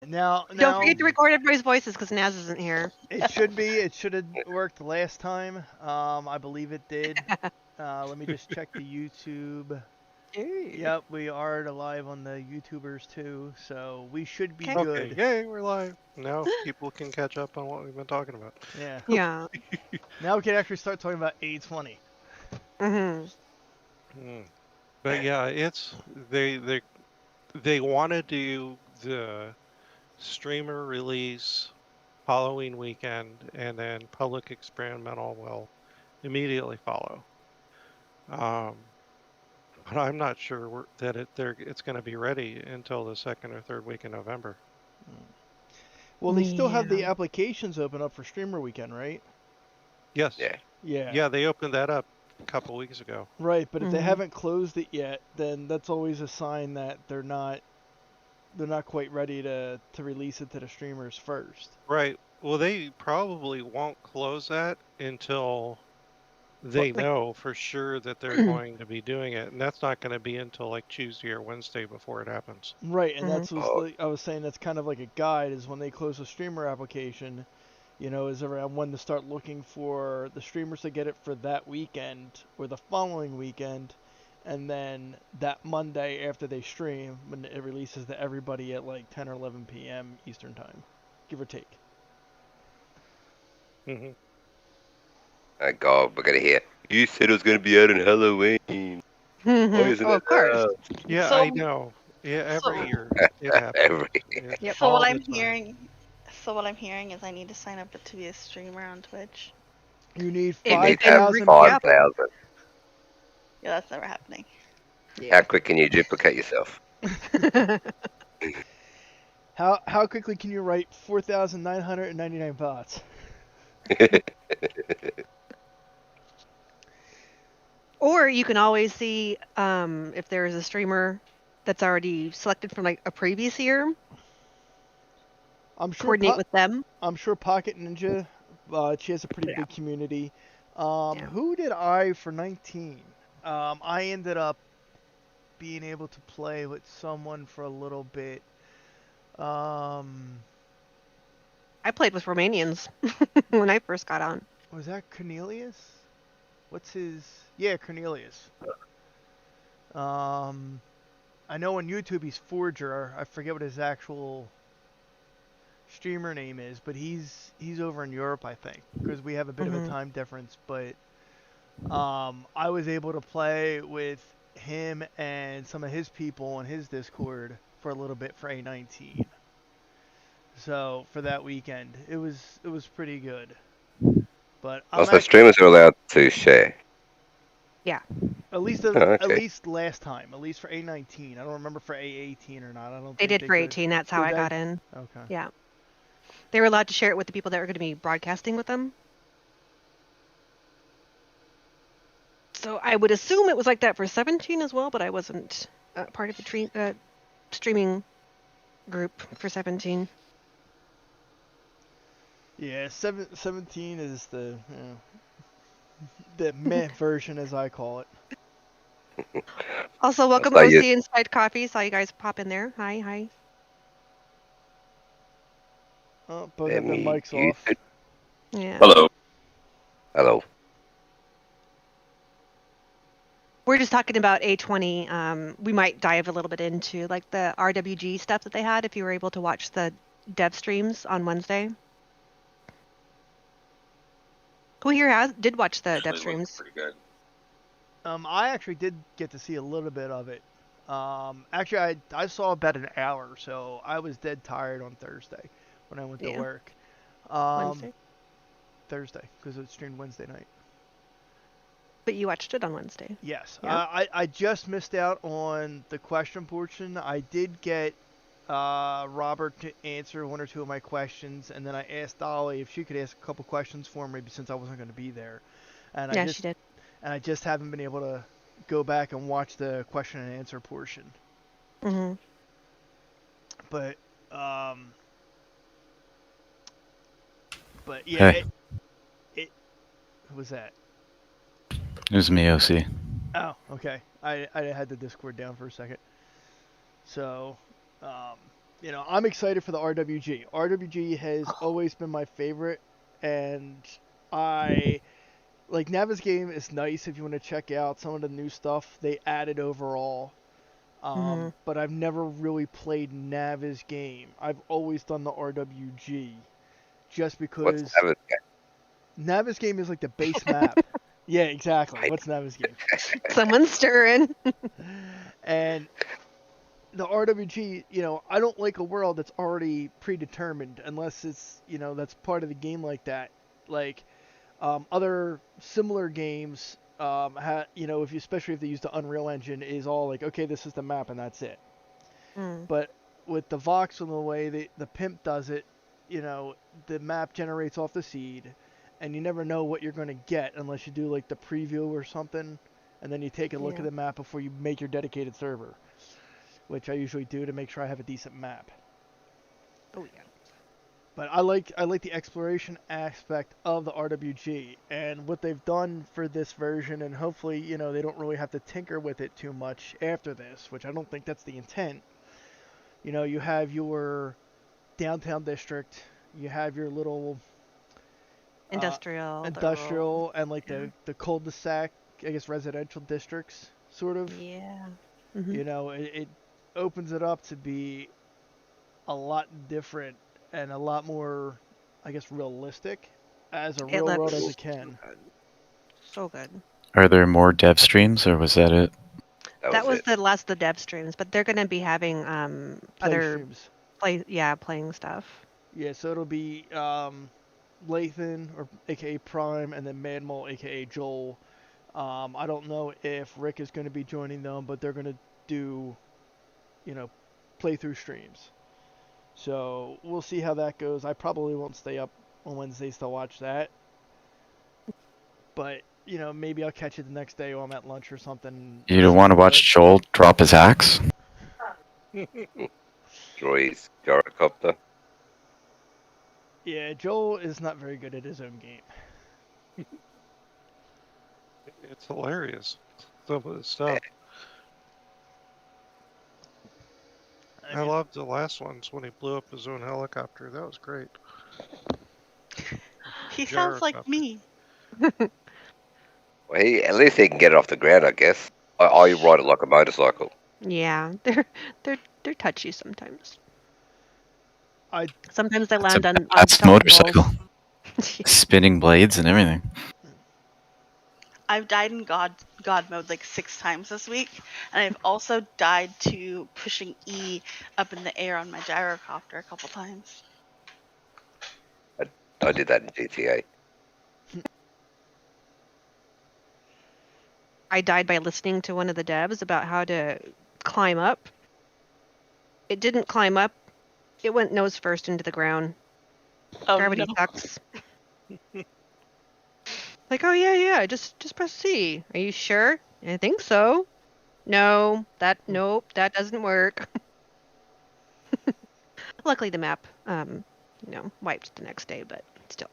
Don't forget to record everybody's voices because Naz isn't here. It should be. It should have worked last time. I believe it did. Let me just check the YouTube. Yep, we are live on the YouTubers too, so we should be Okay. good. Okay, yay, we're live. Now people can catch up on what we've been talking about. Yeah. Yeah. Now we can actually start talking about A20. But yeah, it's they want to do the streamer release Halloween weekend, and then public experimental will immediately follow. But I'm not sure that it's going to be ready until the second or third week in November. Well, they still have the applications open up for Streamer Weekend, right? Yes. Yeah. Yeah, they opened that up a couple weeks ago. Right, but if they haven't closed it yet, then that's always a sign that they're not quite ready to release it to the streamers first. Right. Well, they probably won't close that until they know for sure that they're going to be doing it, and that's not going to be until like Tuesday or Wednesday before it happens. Right, and that's what I was saying. That's kind of like a guide, is when they close the streamer application, is around when to start looking for the streamers to get it for that weekend or the following weekend, and then that Monday after they stream, when it releases to everybody at like 10 or 11 p.m. Eastern time, give or take. Oh God, we're gonna hear. You said it was gonna be out on Halloween. Why isn't it of course. out? Yeah, So- I know. Yeah, every year it happens. Every So all what the I'm time. hearing is I need to sign up to be a streamer on Twitch. You need You need to have 5,000. 5,000. Yeah, that's never happening. How quick can you duplicate yourself? How quickly can you write 4,999 bots? Or you can always see if there is a streamer that's already selected from like a previous year. I'm sure coordinate with them. I'm sure Pocket Ninja, she has a pretty big community. Who did I for 19? I ended up being able to play with someone for a little bit. I played with Romanians when I first got on. Was that Cornelius? What's his? Yeah, Cornelius. I know on YouTube he's Forger. I forget what his actual streamer name is, but he's over in Europe, I think, because we have a bit of a time difference. But I was able to play with him and some of his people on his Discord for a little bit for A19. So for that weekend, it was pretty good. But also, streamers are allowed to share. Yeah. At least at least last time, at least for A19. I don't remember for A18 or not. I don't. They did for 18. That's how I got in. Okay. Yeah. They were allowed to share it with the people that were going to be broadcasting with them. So I would assume it was like that for 17 as well, but I wasn't part of the streaming group for 17. Yeah, 17 is the meh version, as I call it. Also, welcome OC Inside Coffee. Saw you guys pop in there. Hi. Oh, both of the mics off. Yeah. Hello. We're just talking about A20. We might dive a little bit into like the RWG stuff that they had if you were able to watch the dev streams on Wednesday. Who here did watch the dev streams? Pretty good. I actually did get to see a little bit of it. Actually, I saw about an hour, so I was dead tired on Thursday when I went to work. Wednesday? Thursday, because it was streamed Wednesday night. But you watched it on Wednesday. Yes. Yeah. I just missed out on the question portion. I did get Robert to answer one or two of my questions, and then I asked Dolly if she could ask a couple questions for me since I wasn't going to be there. And she did. And I just haven't been able to go back and watch the question and answer portion. Mm-hmm. But yeah, hey. It who was that? It was me, OC. Oh, okay. I had the Discord down for a second. So, you know, I'm excited for the RWG. RWG has always been my favorite, and I like Navis game is nice if you want to check out some of the new stuff they added overall. But I've never really played Navis game. I've always done the RWG, just What's because that? Navis game is like the base map. Yeah, exactly. What's Navis game? Someone's stirring. And the RWG, you know, I don't like a world that's already predetermined unless it's, you know, that's part of the game like that. Like other similar games, you know, if you, especially if they use the Unreal Engine, is all like, okay, this is the map and that's it. But with the Vox and the way the pimp does it, you know, the map generates off the seed, and you never know what you're going to get unless you do like the preview or something, and then you take a look at the map before you make your dedicated server, which I usually do to make sure I have a decent map. Oh yeah. But I like the exploration aspect of the RWG and what they've done for this version, and hopefully, you know, they don't really have to tinker with it too much after this, which I don't think that's the intent. You know, you have your downtown district, you have your little Industrial. industrial, and like the cul-de-sac, I guess residential districts, sort of. Yeah. You know, it opens it up to be a lot different and a lot more, I guess, realistic as a real world as it can. So good. Are there more dev streams, or was that it? That was the last of the dev streams, but they're going to be having other streams. Playing stuff. Yeah, so it'll be Lathan, or aka Prime, and then Madmol, aka Joel. I don't know if Rick is going to be joining them, but they're going to do, you know, playthrough streams. So we'll see how that goes. I probably won't stay up on Wednesdays to watch that. But, you know, maybe I'll catch it the next day while I'm at lunch or something. You don't want to watch Joel drop his axe? Joy's gyrocopter. Yeah, Joel is not very good at his own game. It's hilarious. Some of the stuff. I loved the last ones when he blew up his own helicopter. That was great. He sounds like me. Well, at least he can get it off the ground, I guess. I ride it like a motorcycle. Yeah, they're touchy sometimes. I Sometimes they land on That's top of motorcycle. walls. Spinning blades and everything. I've died in God mode like 6 times this week, and I've also died to pushing E up in the air on my gyrocopter a couple times. I did that in GTA. I died by listening to one of the devs about how to climb up. It didn't climb up. It went nose first into the ground. Oh, Gravity no. sucks. Like, oh yeah, just press C. Are you sure? I think so. No, nope, that doesn't work. Luckily the map, wiped the next day, but still.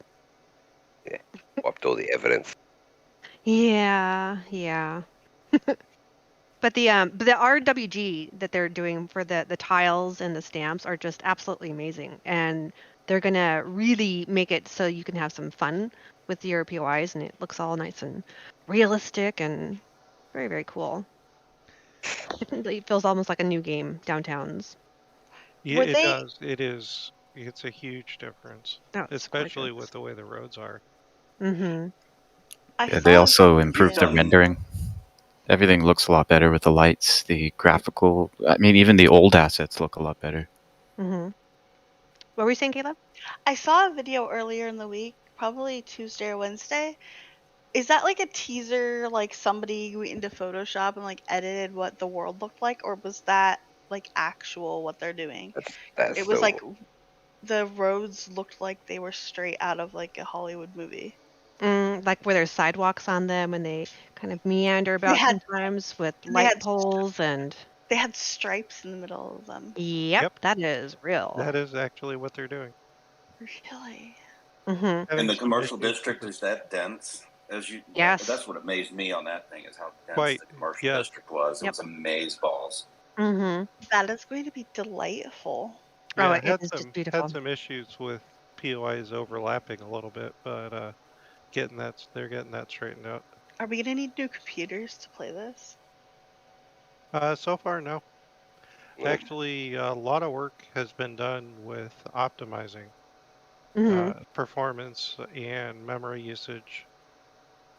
Yeah, wiped all the evidence. Yeah. But the RWG that they're doing for the tiles and the stamps are just absolutely amazing, and they're gonna really make it so you can have some fun with your POIs, and it looks all nice and realistic and very, very cool. It feels almost like a new game, Downtowns. Yeah, it does. It is. It's a huge difference, especially with the way the roads are. Mm-hmm. Yeah, they also improved the rendering. Everything looks a lot better with the lights, the graphical. I mean, even the old assets look a lot better. Mm-hmm. What were you saying, Caleb? I saw a video earlier in the week, probably Tuesday or Wednesday. Is that like a teaser, like somebody went into Photoshop and like edited what the world looked like, or was that like actual what they're doing? It was like the roads looked like they were straight out of like a Hollywood movie. Like where there's sidewalks on them and they kind of meander about sometimes with light poles and... They had stripes in the middle of them. Yep, that is real. That is actually what they're doing. Really? Mm-hmm. And the commercial district is that dense? Yes. That's what amazed me on that thing, is how dense the commercial district was. It was amazeballs. Mm-hmm. That is going to be delightful. Oh, Yeah, it is just beautiful. had some issues with POIs overlapping a little bit, but they're getting that straightened out. Are we gonna need new computers to play this? So far, no. No. Actually, a lot of work has been done with optimizing performance and memory usage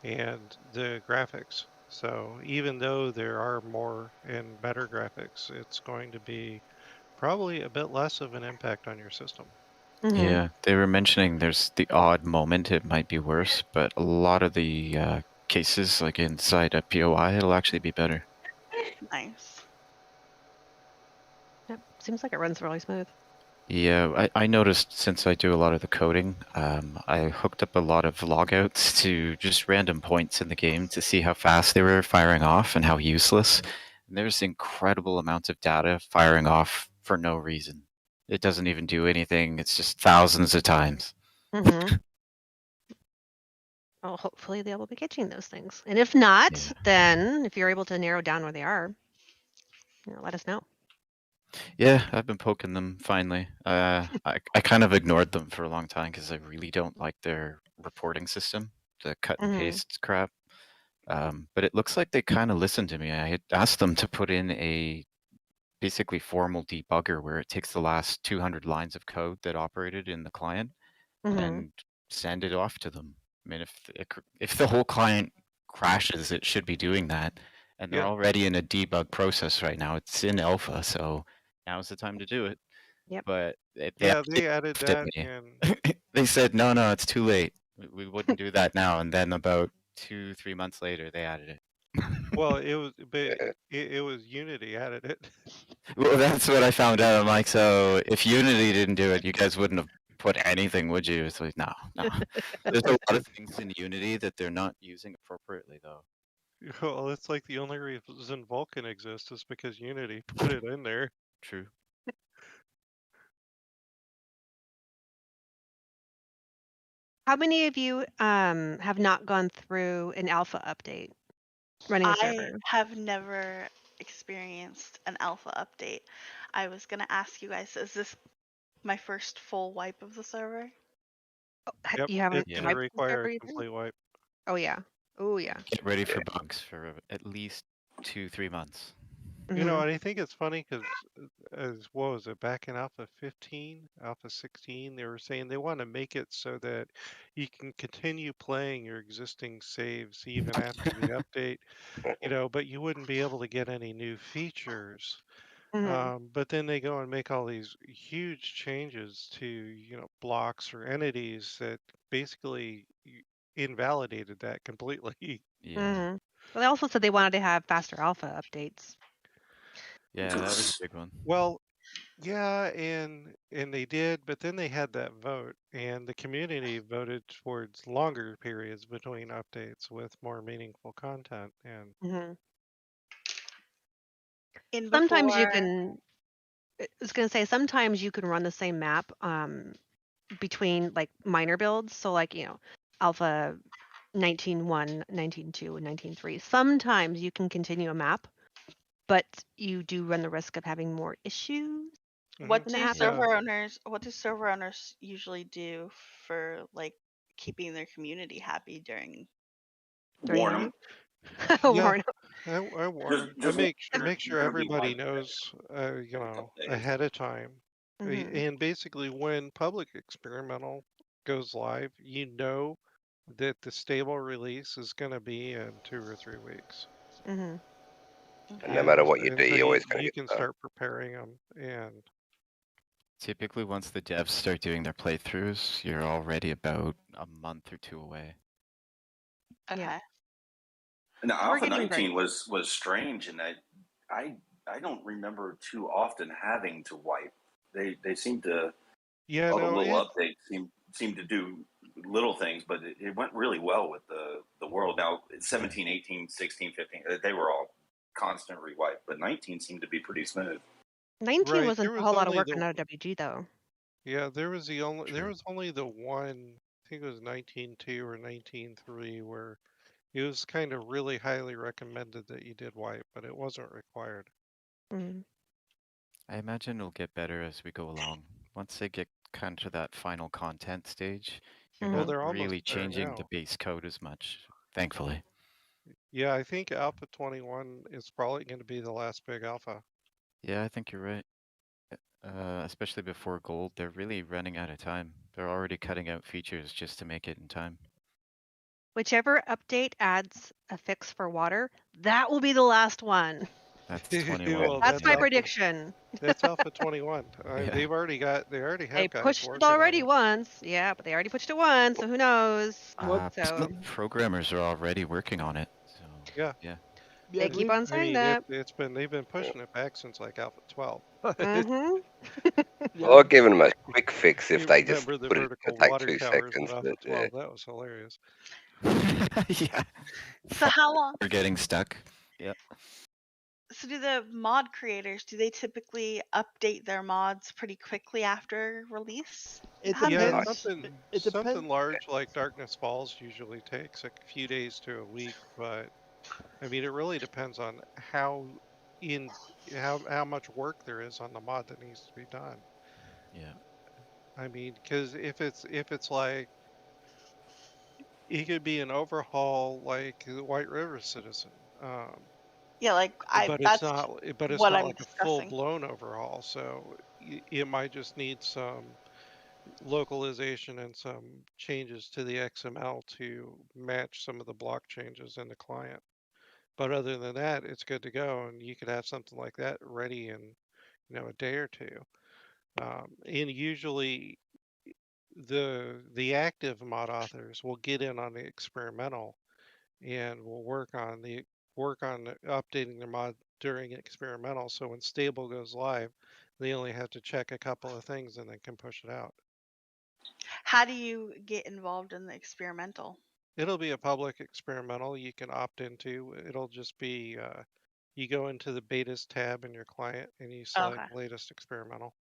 and the graphics. So even though there are more and better graphics, it's going to be probably a bit less of an impact on your system. Yeah, they were mentioning there's the odd moment it might be worse, but a lot of the cases, like inside a POI, it'll actually be better. Nice. Yep. Seems like it runs really smooth. Yeah, I noticed since I do a lot of the coding, I hooked up a lot of logouts to just random points in the game to see how fast they were firing off and how useless. And there's incredible amounts of data firing off for no reason. It doesn't even do anything. It's just thousands of times. Well, hopefully they will be catching those things. And if not, then if you're able to narrow down where they are, let us know. Yeah, I've been poking them finally. I kind of ignored them for a long time because I really don't like their reporting system, the cut and paste crap. But it looks like they kind of listened to me. I had asked them to put in a basically formal debugger where it takes the last 200 lines of code that operated in the client and send it off to them. I mean, if the whole client crashes, it should be doing that. And they're already in a debug process right now. It's in alpha, so now's the time to do it. Yep. But they added that in. They said, no, it's too late. We wouldn't do that now. And then about 2-3 months later, they added it. Well, it was Unity added it. Well, that's what I found out. I'm like, so if Unity didn't do it, you guys wouldn't have put anything, would you? It's like, no. There's a lot of things in Unity that they're not using appropriately, though. Well, it's like the only reason Vulkan exists is because Unity put it in there. True. How many of you have not gone through an alpha update running a server? I have never experienced an alpha update. I was gonna ask you guys, is this my first full wipe of the server? Yep, You haven't it's going to require a complete wipe. Oh yeah. Oh yeah. Get ready for bugs for at least 2-3 months. You know, and I think it's funny because, what was it, back in Alpha 15, Alpha 16, they were saying they want to make it so that you can continue playing your existing saves even after the update, but you wouldn't be able to get any new features. But then they go and make all these huge changes to, blocks or entities that basically invalidated that completely. Well, they also said they wanted to have faster alpha updates. Yeah, that was a big one. Well, yeah, and they did, but then they had that vote, and the community voted towards longer periods between updates with more meaningful content. And sometimes you can. I was gonna say sometimes you can run the same map between like minor builds. So like alpha 19.1, 19.2, and 19.3. Sometimes you can continue a map, but you do run the risk of having more issues. What do server owners usually do for like keeping their community happy during Warn them. Warn I warn them. I make sure everybody knows, ahead of time. And basically, when public experimental goes live, that the stable release is going to be in 2 or 3 weeks. And no matter what you do, so you're always going to you get can start preparing them. And typically, once the devs start doing their playthroughs, you're already about a month or 2 away. Okay. Now, Alpha 19 was strange, and I don't remember too often having to wipe. They seem to the little updates seem to do little things, but it went really well with the world. Now 17, 18, 16, 15, they were all constant rewipe, but 19 seemed to be pretty smooth. 19 wasn't a whole lot of work on WG though. Yeah, there was only the one, I think it was 19.2 or 19.3, where it was kind of really highly recommended that you did wipe, but it wasn't required. I imagine it'll get better as we go along. Once they get kind of to that final content stage, you're Well, not they're almost really there changing the now. base code as much, thankfully. Yeah, I think Alpha 21 is probably going to be the last big alpha. Yeah, I think you're right. Especially before gold, they're really running out of time. They're already cutting out features just to make it in time. Whichever update adds a fix for water, that will be the last one. That's 21. Well, That's my Alpha, prediction. that's Alpha 21. Yeah. They already have They guys pushed it working already on it. once. Yeah, but they already pushed it once, so who knows? Some So programmers are already working on it. So Yeah. yeah. Yeah, they I keep believe. on I saying mean, that. they've been pushing it back since like Alpha 12. Mm-hmm. Yeah, Or give them a quick fix if You they just remember the put it to vertical take water 2 towers of seconds. Alpha But 12? That was hilarious. Yeah. So how long? We're getting stuck. Yeah. So do the mod creators, do they typically update their mods pretty quickly after release? it How Yeah, does- depends. It something depends. large like Darkness Falls usually takes a few days to a week, but I mean, it really depends on how much work there is on the mod that needs to be done. Yeah. I mean, because if it's like it could be an overhaul like the White River Citizen, Yeah, like but it's that's not what I'm like a full discussing. blown overhaul. So it might just need some localization and some changes to the XML to match some of the block changes in the client. But other than that, it's good to go, and you could have something like that ready in a day or two. And usually the active mod authors will get in on the experimental and will work on updating their mod during experimental. So when stable goes live, they only have to check a couple of things and then can push it out. How do you get involved in the experimental? It'll be a public experimental you can opt into. It'll just be you go into the betas tab in your client and you select Okay. latest experimental.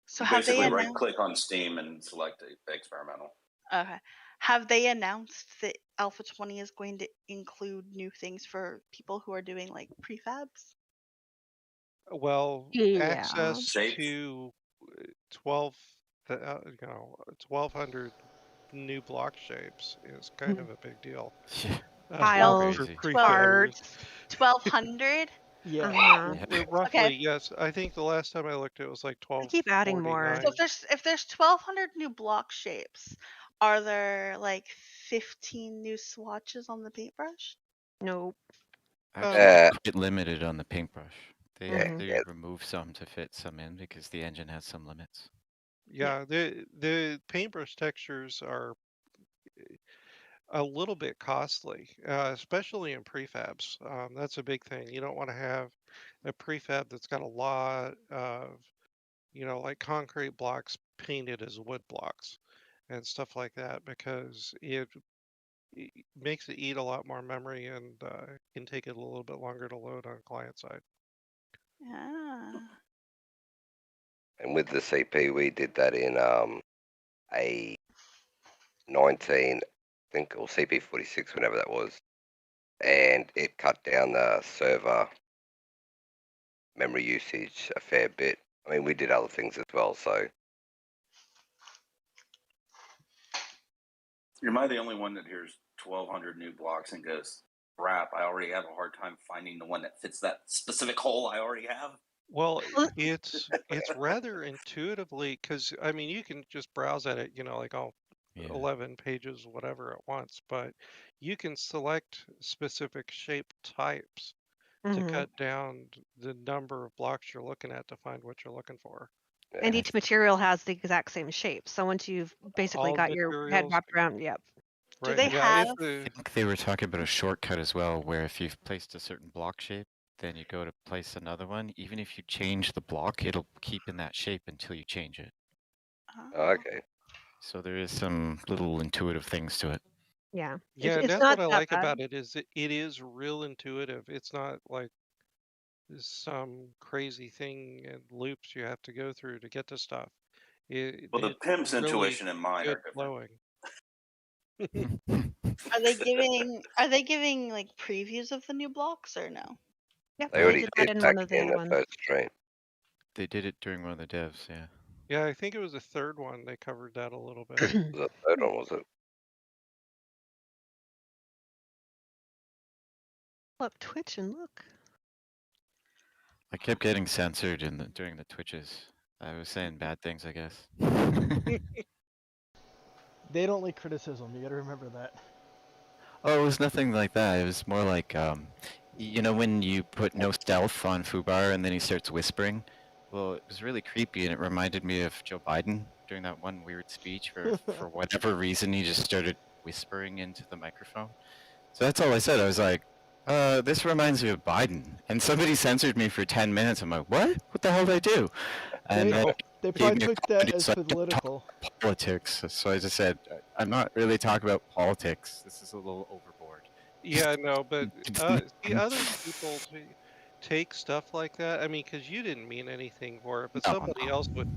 So You have they basically right announced? click on Steam and select experimental. Okay. Have they announced that Alpha 20 is going to include new things for people who are doing like prefabs? Well, Yeah. access Shape. to 12, 1,200 new block shapes is kind of a big deal. Yeah. Tiles, For Crazy. prefabbers. 1,200? Yeah. Uh-huh. Yeah. Roughly, Okay. yes. I think the last time I looked, it was like They keep adding more. 1249. So if there's 1,200 new block shapes, are there like 15 new swatches on the paintbrush? Nope. Actually, they're quite limited on the paintbrush. They Mhm. remove some to fit some in because the engine has some limits. Yeah, the paintbrush textures are a little bit costly, especially in prefabs. That's a big thing. You don't want to have a prefab that's got a lot of, like concrete blocks painted as wood blocks and stuff like that because it makes it eat a lot more memory and can take it a little bit longer to load on client side. Yeah. And with the CP, we did that in a 19, I think, or CP46, whenever that was, and it cut down the server memory usage a fair bit. I mean, we did other things as well, so. Am I the only one that hears 1,200 new blocks and goes, crap, I already have a hard time finding the one that fits that specific hole I already have? Well, it's rather intuitively because I mean you can just browse at it, like all 11 pages, whatever at once, but you can select specific shape types to cut down the number of blocks you're looking at to find what you're looking for. And each material has the exact same shape. So once you've basically All got your head materials, wrapped around, yep. Do right? they Yeah, have? I think they were talking about a shortcut as well, where if you've placed a certain block shape, then you go to place another one. Even if you change the block, it'll keep in that shape until you change it. Oh. Okay. So there is some little intuitive things to it. Yeah. Yeah, and It's that's not what I that like bad. about it is it is real intuitive. It's not like some crazy thing and loops you have to go through to get to stuff. Well, the It's pimp's really intuition and mine good are different. flowing. Are they giving like previews of the new blocks or no? Yep, They they already did that did in back one of the in other the ones. first stream. They did it during one of the devs, yeah. Yeah, I think it was the third one. They covered that a little bit. The third one, was it? Pull up Twitch and look. I kept getting censored during the Twitches. I was saying bad things, I guess. They don't like criticism. You got to remember that. Oh, it was nothing like that. It was more like, you know, when you put no stealth on Fubar and then he starts whispering. Well, it was really creepy, and it reminded me of Joe Biden during that one weird speech where, for whatever reason, he just started whispering into the microphone. So that's all I said. I was like, this reminds me of Biden. And somebody censored me for 10 minutes. I'm like, what? What the hell did I do? And they probably took that as political. Politics. So I just said, I'm not really talking about politics. This is a little overboard. Yeah, no, but see, other people take stuff like that. I mean, because you didn't mean anything for it, but somebody else would.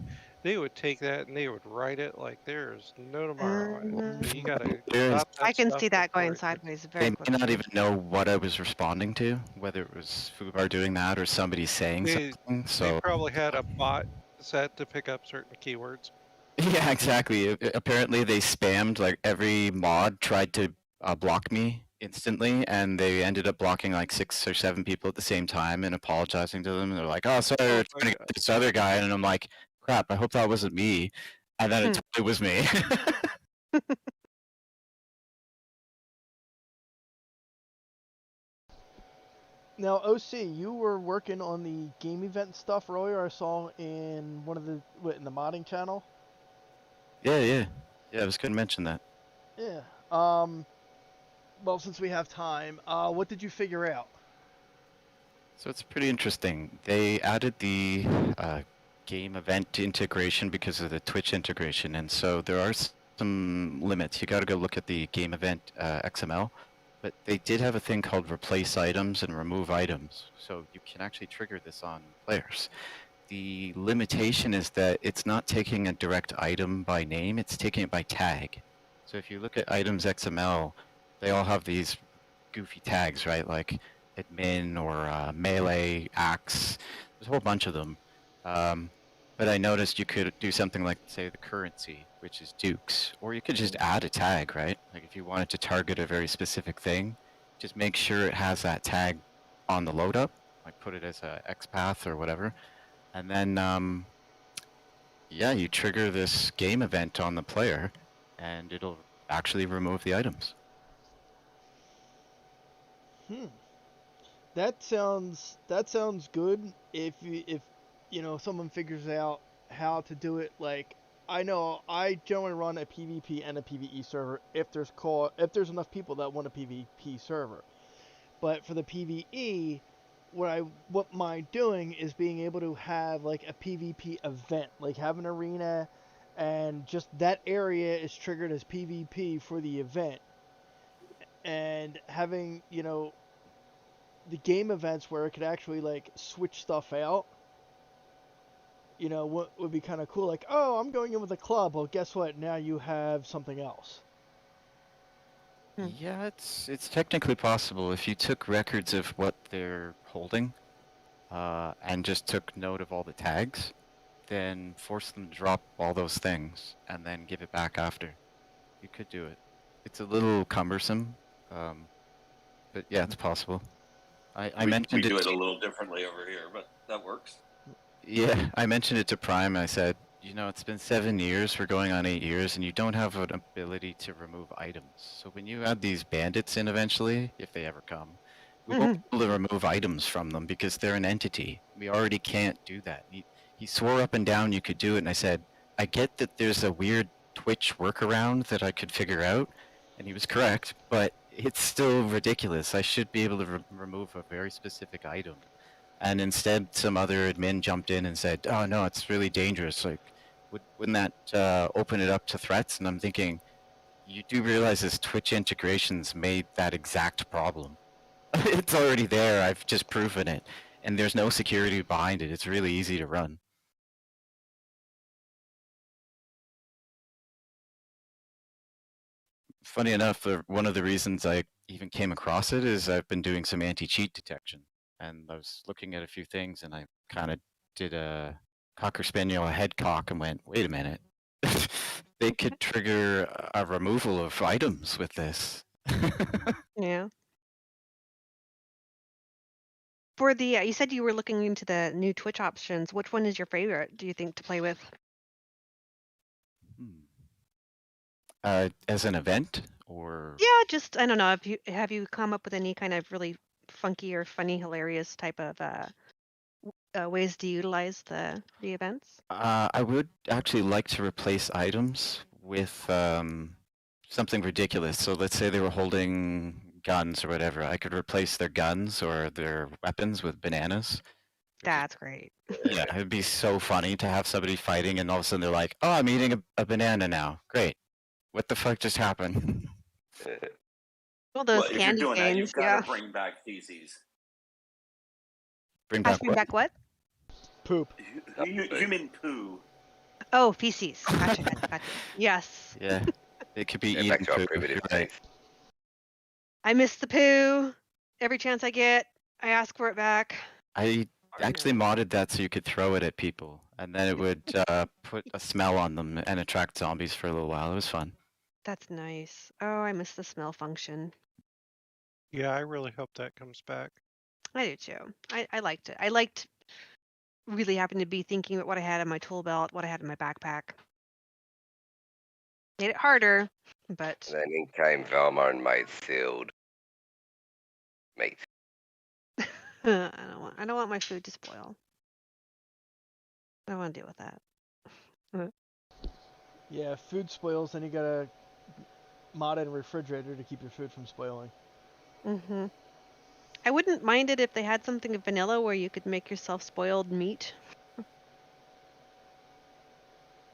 They would take that and they would write it like there's no tomorrow. So you gotta stop that I can stuff see that before going it sideways They very quickly. may not even know what I was responding to, whether it was Fubar doing that or somebody saying something. So They probably had a bot set to pick up certain keywords. yeah, exactly. Apparently, they spammed, like, every mod tried to block me instantly, and they ended up blocking like 6 or 7 people at the same time and apologizing to them. And they're like, "Oh, sorry, we're trying to get this other guy," and I'm like, "Crap! I hope that wasn't me." And then it totally was me. Now, OC, you were working on the game event stuff earlier. I saw in one of the in the modding channel. Yeah. I was going to mention that. Yeah. Well, since we have time, what did you figure out? So it's pretty interesting. They added the game event integration because of the Twitch integration, and so there are some limits. You got to go look at the game event XML, but they did have a thing called replace items and remove items, so you can actually trigger this on players. The limitation is that it's not taking a direct item by name, it's taking it by tag. So if you look at items XML, they all have these goofy tags, right? Like admin or melee, axe. There's a whole bunch of them. But I noticed you could do something like, say, the currency, which is dukes, or you could just add a tag, right? Like if you wanted to target a very specific thing, just make sure it has that tag on the load up, like put it as a XPath or whatever. And then, yeah, you trigger this game event on the player, and it'll actually remove the items. That sounds good. If you know someone figures out how to do it, like I know I generally run a PvP and a PvE server if there's enough people that want a PvP server. But for the PvE, what mine doing is being able to have like a PvP event, like have an arena, and just that area is triggered as PvP for the event, and having the game events where it could actually like switch stuff out. What would be kind of cool? Like, oh, I'm going in with a club. Well, guess what? Now you have something else. Yeah, it's technically possible if you took records of what they're holding, and just took note of all the tags, then force them to drop all those things and then give it back after. You could do it. It's a little cumbersome, but yeah, it's possible. I mentioned we do it a little differently over here, but that works. Yeah, I mentioned it to Prime. I said, it's been 7 years, we're going on 8 years, and you don't have an ability to remove items. So when you add these bandits in eventually, if they ever come, we won't be able to remove items from them because they're an entity. We already can't do that. He swore up and down you could do it, and I said, I get that there's a weird Twitch workaround that I could figure out, and he was correct, but it's still ridiculous. I should be able to remove a very specific item. And instead, some other admin jumped in and said, "Oh no, it's really dangerous. Like, wouldn't that open it up to threats?" And I'm thinking, you do realize this Twitch integration's made that exact problem. It's already there. I've just proven it, and there's no security behind it. It's really easy to run. Funny enough, one of the reasons I even came across it is I've been doing some anti-cheat detection, and I was looking at a few things, and I kind of did a Cocker Spaniel a head cock and went, wait a minute. They could trigger a removal of items with this. Yeah. For the, you said you were looking into the new Twitch options. Which one is your favorite, do you think, to play with? As an event, or Yeah, just, I don't know. Have you come up with any kind of really funky or funny, hilarious type of ways to utilize the events? I would actually like to replace items with something ridiculous. So let's say they were holding guns or whatever. I could replace their guns or their weapons with bananas. That's great. Yeah, it'd be so funny to have somebody fighting and all of a sudden they're like, oh, I'm eating a banana now. Great. What the fuck just happened? Well, those Well, if you're candy doing that, canes, you've got yeah. to bring back feces. Bring Bring back what? back what? Poop. Human poo. Oh, feces. Gotcha, gotcha. Yes. Yeah, it could be Yeah, back eaten to our poo. primitive Right. days. I miss the poo. Every chance I get, I ask for it back. I actually modded that so you could throw it at people, and then it would put a smell on them and attract zombies for a little while. It was fun. That's nice. Oh, I miss the smell function. Yeah, I really hope that comes back. I do too. I liked it. I liked really having to be thinking about what I had in my tool belt, what I had in my backpack. Made it harder, but And then in came Velma and made sealed meat. I don't want my food to spoil. I don't want to deal with that. Yeah, food spoils, then you gotta mod in a refrigerator to keep your food from spoiling. Mm-hmm. I wouldn't mind it if they had something vanilla where you could make yourself spoiled meat.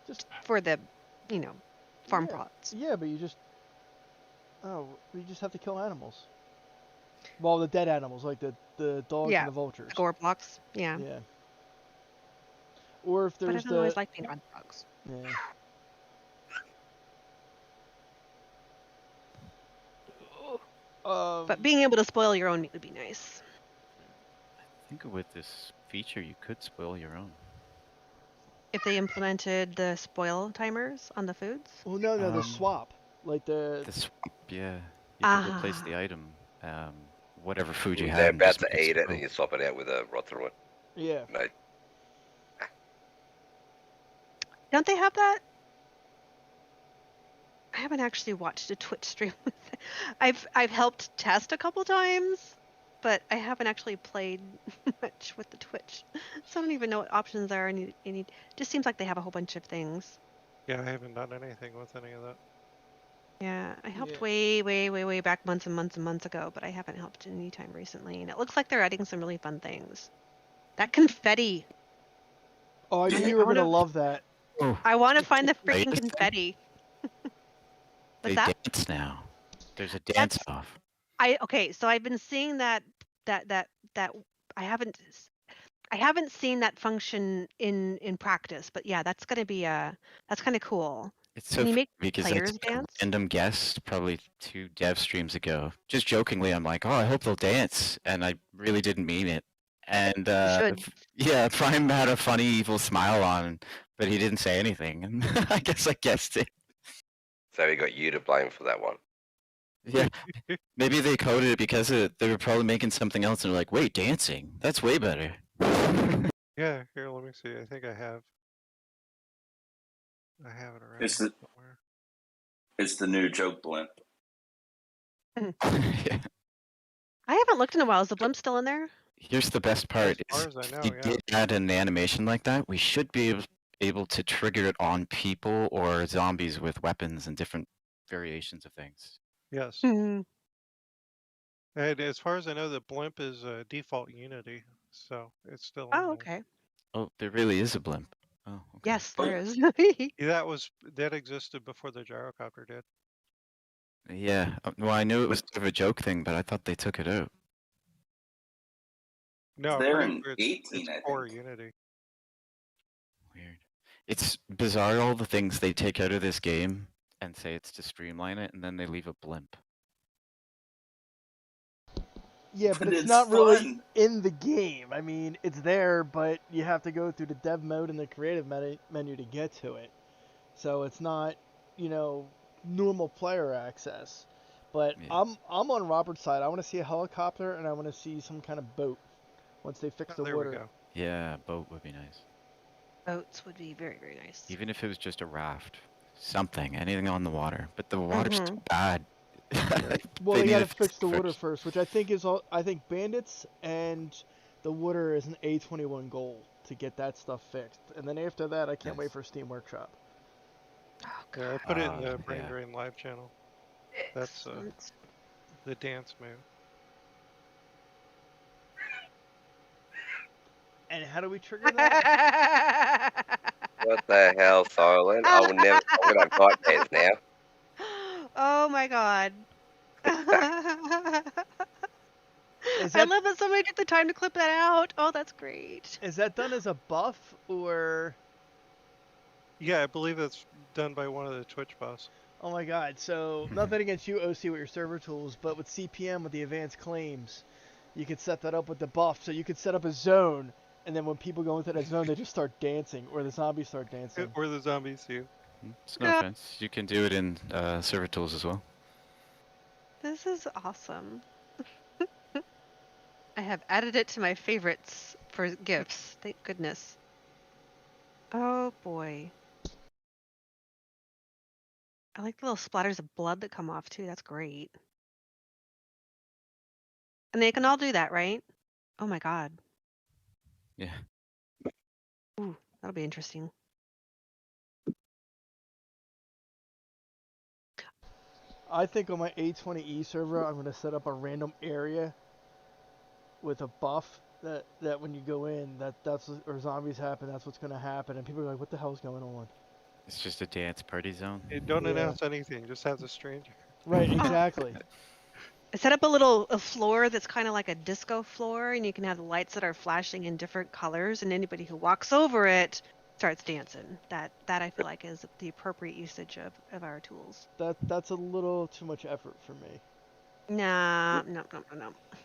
Just for the, farm plots. Yeah, but you just have to kill animals. Well, the dead animals, like the dogs and the vultures. Gore blocks. Yeah. Yeah. Or if there's but I don't always like being on dogs. Yeah. But being able to spoil your own meat would be nice. I think with this feature, you could spoil your own. If they implemented the spoil timers on the foods? Well, no, the swap. Like the swap, yeah. You could replace the item, whatever food you have. They're about to eat it and you swap it out with a rotten one. Yeah. No. Don't they have that? I haven't actually watched a Twitch stream with it. I've helped test a couple times, but I haven't actually played much with the Twitch. So I don't even know what options there are. Just seems like they have a whole bunch of things. Yeah, I haven't done anything with any of that. Yeah, I helped way back months and months ago, but I haven't helped any time recently. And it looks like they're adding some really fun things. That confetti. Oh, I knew you were going to love that. I want to find the freaking confetti. They dance now. There's a dance off. So I've been seeing that I haven't seen that function in practice, but yeah, that's gonna be that's kind of cool. It's so funny because I took a random guess probably 2 dev streams ago. Just jokingly, I'm like, oh, I hope they'll dance, and I really didn't mean it. And yeah, Prime had a funny evil smile on, but he didn't say anything, and I guess I guessed it. So we got you to blame for that one. Yeah, maybe they coded it because they were probably making something else, and they're like, wait, dancing? That's way better. Yeah, here, let me see. I think I have it around somewhere. It's the new Joke Blimp. Yeah. I haven't looked in a while. Is the blimp still in there? Here's the best part. As far as I know, if you did add an animation like that, we should be able to trigger it on people or zombies with weapons and different variations of things. Yes. Mm-hmm. And as far as I know, the blimp is default Unity, so it's still. Oh, okay. Oh, there really is a blimp. Oh, okay. Yes, there is. Yeah, that existed before the gyrocopter did. Yeah. Well, I knew it was sort of a joke thing, but I thought they took it out. No, they're in sure 18. It's core Unity. Weird. It's bizarre all the things they take out of this game and say it's to streamline it, and then they leave a blimp. Yeah, but it's it's not really fun. in the game. I mean, it's there, but you have to go through the dev mode and the creative menu to get to it. So it's not, you know, normal player access. But Yeah. I'm on Robert's side. I want to see a helicopter and I want to see some kind of boat once they fix Oh, the there we water. go. Yeah, a boat would be nice. Boats would be very, very nice. Even if it was just a raft, something, anything on the water. But the water's bad. Well, they need got to to fix the it water first, which I think is all. I think bandits and the water is an A21 goal to get that stuff fixed, and then after that, I can't Nice. wait for Steam Workshop. Oh, Yeah, I put it in the Brain yeah. Drain Live channel. That's excellent. the dance move. And how do we trigger that? What the hell, Silent? I will never. I'm gonna have nightmares now. Oh my god. Is I that love that somebody took the time to clip that out. Oh, that's great. is that done as a buff or? Yeah, I believe that's done by one of the Twitch boss. Oh my god! So nothing against you, OC, with your server tools, but with CPM with the advanced claims, you could set that up with the buff. So you could set up a zone, and then when people go into that zone, they just start dancing, or the zombies start dancing. Or the zombies too. It's no offense. You can do it in server tools as well. This is awesome. I have added it to my favorites for gifts. Thank goodness. Oh boy. I like the little splatters of blood that come off too. That's great. And they can all do that, right? Oh my god. Yeah. Ooh, that'll be interesting. I think on my A20E server, I'm gonna set up a random area with a buff that when you go in, that's or zombies happen, that's what's gonna happen, and people are like, "What the hell's going on?" It's just a dance party zone. Hey, don't Yeah. announce anything. Just have the stranger. Right, exactly. I set up a floor that's kind of like a disco floor, and you can have the lights that are flashing in different colors, and anybody who walks over it starts dancing. That I feel like is the appropriate usage of our tools. That's a little too much effort for me. Nah, no.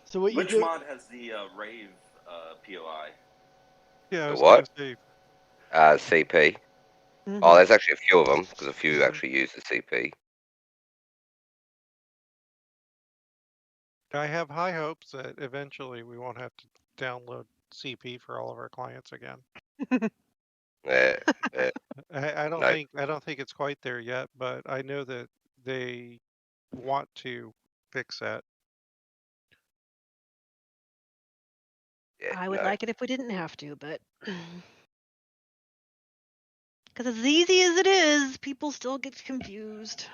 So what you Which do? mod has the rave POI? Yeah, I The was what? gonna say. CP. Mm-hmm. Oh, there's actually a few of them because a few actually use the CP. I have high hopes that eventually we won't have to download CP for all of our clients again. Yeah, I don't no. think it's quite there yet, but I know that they want to fix that. Yeah, I would no. like it if we didn't have to, but because as easy as it is, people still get confused.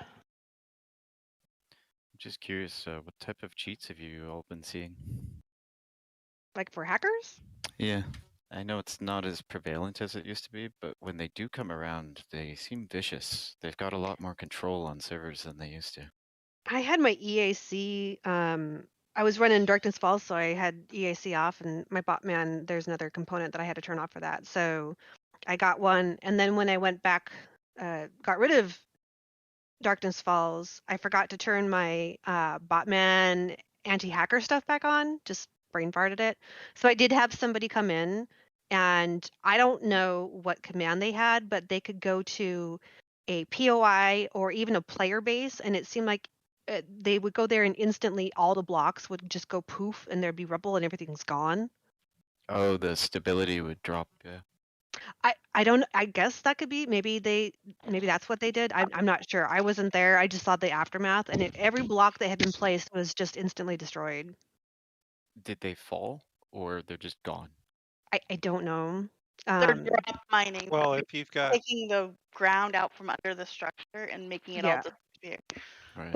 I'm just curious, what type of cheats have you all been seeing? Like for hackers? Yeah, I know it's not as prevalent as it used to be, but when they do come around, they seem vicious. They've got a lot more control on servers than they used to. I had my EAC. I was running Darkness Falls, so I had EAC off, and my botman. There's another component that I had to turn off for that. So I got one, and then when I went back, got rid of Darkness Falls, I forgot to turn my botman anti-hacker stuff back on. Just brain farted it. So I did have somebody come in, and I don't know what command they had, but they could go to a POI or even a player base, and it seemed like they would go there and instantly all the blocks would just go poof, and there'd be rubble and everything's gone. Oh, the stability would drop, yeah. I don't. I guess that could be. Maybe that's what they did. I'm not sure. I wasn't there. I just saw the aftermath, and every block that had been placed was just instantly destroyed. Did they fall, or they're just gone? I don't know. They're drop mining. Well, if you've got taking the ground out from under the structure and making it all Yeah. disappear. Right.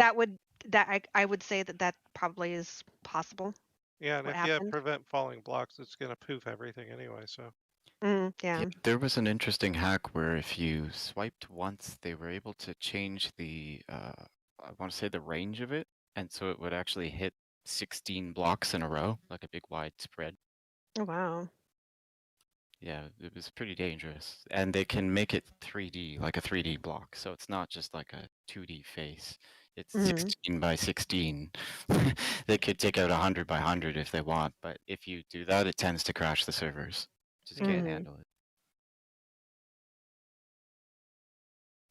I would say that probably is possible. Yeah, and what if you have happened. prevent falling blocks, it's gonna poof everything anyway. So Yeah. There was an interesting hack where if you swiped once, they were able to change the, I want to say the range of it, and so it would actually hit 16 blocks in a row, like a big wide spread. Oh wow. Yeah, it was pretty dangerous. And they can make it 3D, like a 3D block, so it's not just like a 2D face. It's 16 by 16. They could take out 100 by 100 if they want, but if you do that, it tends to crash the servers. Just can't handle it.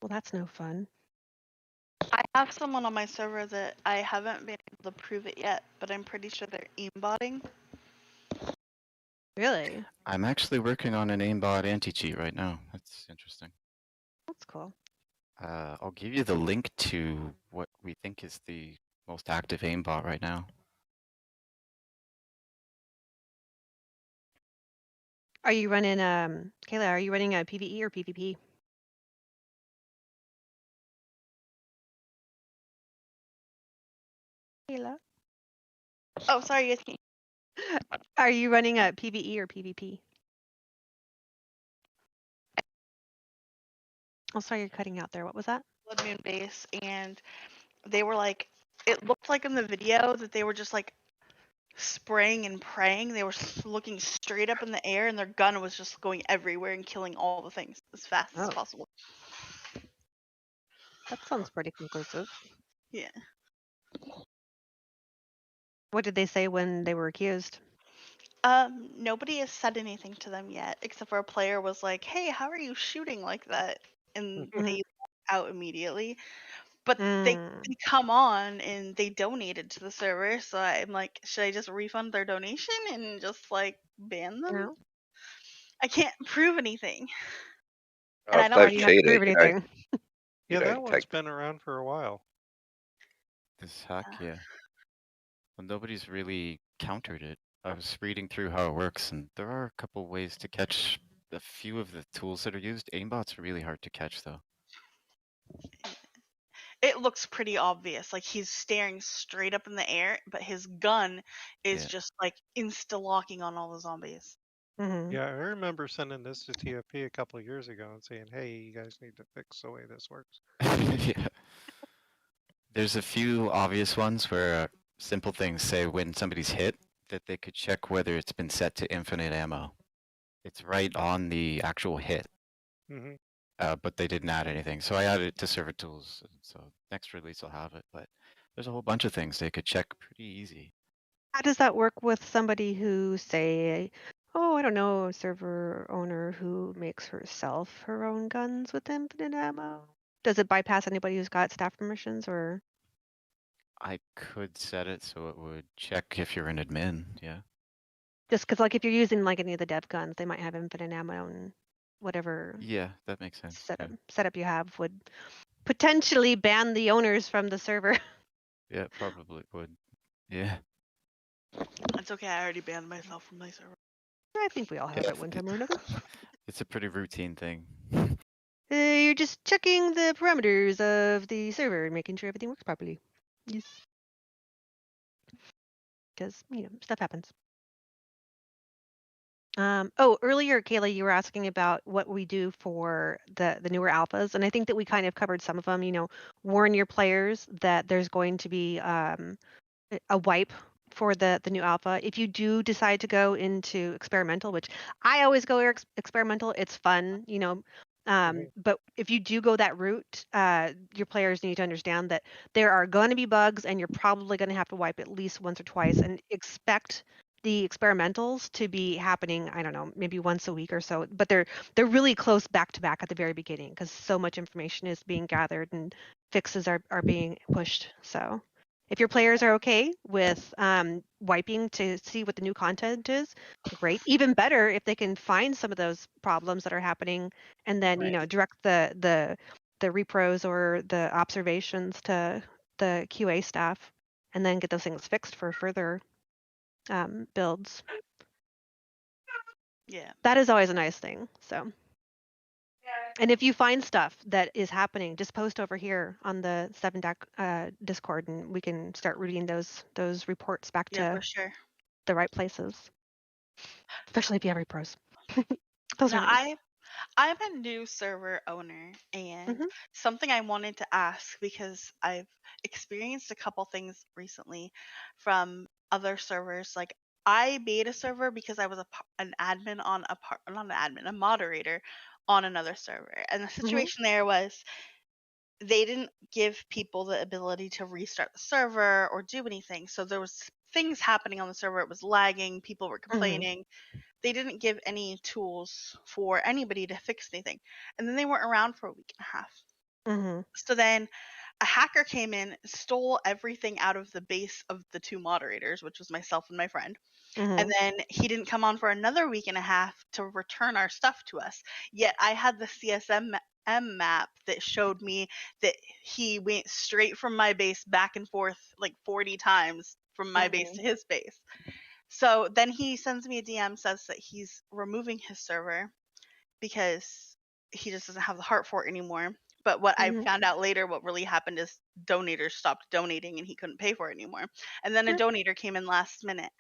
Well, that's no fun. I have someone on my server that I haven't been able to prove it yet, but I'm pretty sure they're aimbotting. Really? I'm actually working on an aimbot anti-cheat right now. That's interesting. That's cool. I'll give you the link to what we think is the most active aimbot right now. Are you running Kayla, are you running a PvE or PvP? Kayla? Oh, sorry, you can't. Are you running a PvE or PvP? Oh, sorry, you're cutting out there. What was that? Blood Moon base, and they were like, it looked like in the video that they were just like spraying and praying. They were looking straight up in the air, and their gun was just going everywhere and killing all the things as fast as possible. That sounds pretty conclusive. Yeah. What did they say when they were accused? Nobody has said anything to them yet, except for a player was like, "Hey, how are you shooting like that?" And they out immediately. But they come on and they donated to the server, so I'm like, should I just refund their donation and just like ban them? No. I can't prove anything. And I don't have to prove anything. Yeah, that one's been around for a while. This hack, yeah. Well, nobody's really countered it. I was reading through how it works, and there are a couple ways to catch a few of the tools that are used. Aimbot's really hard to catch, though. It looks pretty obvious. Like he's staring straight up in the air, but his gun is just like insta-locking on all the zombies. Yeah, I remember sending this to TFP a couple of years ago and saying, hey, you guys need to fix the way this works. Yeah. There's a few obvious ones where simple things say when somebody's hit that they could check whether it's been set to infinite ammo. It's right on the actual hit. But they didn't add anything. So I added it to server tools. So next release I'll have it. But there's a whole bunch of things they could check pretty easy. How does that work with somebody who, say, I don't know, a server owner who makes herself her own guns with infinite ammo? Does it bypass anybody who's got staff permissions, or? I could set it so it would check if you're an admin, yeah. Just because, like, if you're using, like, any of the dev guns, they might have infinite ammo and whatever. Yeah, that makes sense. Setup you have would potentially ban the owners from the server. Yeah, probably would. Yeah. It's okay, I already banned myself from my server. I think we all have at one time or another. It's a pretty routine thing. You're just checking the parameters of the server and making sure everything works properly. Yes. Because, stuff happens. Earlier, Kayla, you were asking about what we do for the newer alphas, and I think that we kind of covered some of them. Warn your players that there's going to be a wipe for the new alpha. If you do decide to go into experimental, which I always go experimental, it's fun, but if you do go that route, your players need to understand that there are going to be bugs and you're probably going to have to wipe at least once or twice, and expect the experimentals to be happening, I don't know, maybe once a week or so, but they're really close back to back at the very beginning because so much information is being gathered and fixes are being pushed. So if your players are okay with wiping to see what the new content is, great. Even better if they can find some of those problems that are happening and then direct the repros or the observations to the QA staff and then get those things fixed for further builds. Yeah. That is always a nice thing. So. And if you find stuff that is happening, just post over here on the 7DAC Discord, and we can start routing those reports back to the right places. Especially if you have repros. Now, I'm a new server owner, and something I wanted to ask, because I've experienced a couple things recently from other servers. Like, I made a server because I was an admin on not an admin, a moderator on another server, and the situation there was they didn't give people the ability to restart the server or do anything. So there was things happening on the server. It was lagging. People were complaining. They didn't give any tools for anybody to fix anything. And then they weren't around for a week and a half. So then a hacker came in, stole everything out of the base of the two moderators, which was myself and my friend. And then he didn't come on for another week and a half to return our stuff to us. Yet I had the CSM map that showed me that he went straight from my base back and forth like 40 times from my base to his base. So then he sends me a DM, says that he's removing his server because he just doesn't have the heart for it anymore. But what I found out later, what really happened is donators stopped donating and he couldn't pay for it anymore. And then a donator came in last minute.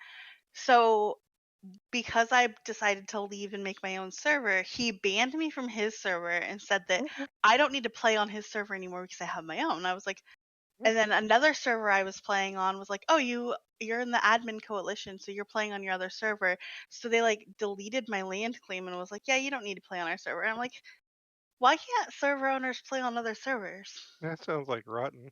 So because I decided to leave and make my own server, he banned me from his server and said that I don't need to play on his server anymore because I have my own. And I was like, and then another server I was playing on was like, oh, you're in the admin coalition, so you're playing on your other server. So they like deleted my land claim and was like, yeah, you don't need to play on our server. And I'm like, why can't server owners play on other servers? That sounds like rotten.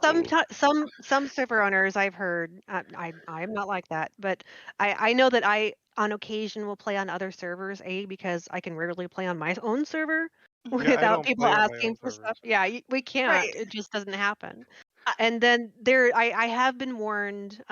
Some server owners I've heard, I'm not like that, but I know that I on occasion will play on other servers, because I can rarely play on my own server Yeah, I without don't people play on my asking own for servers. stuff. Yeah, we can't. Right. It just doesn't happen. I- And then I have been warned.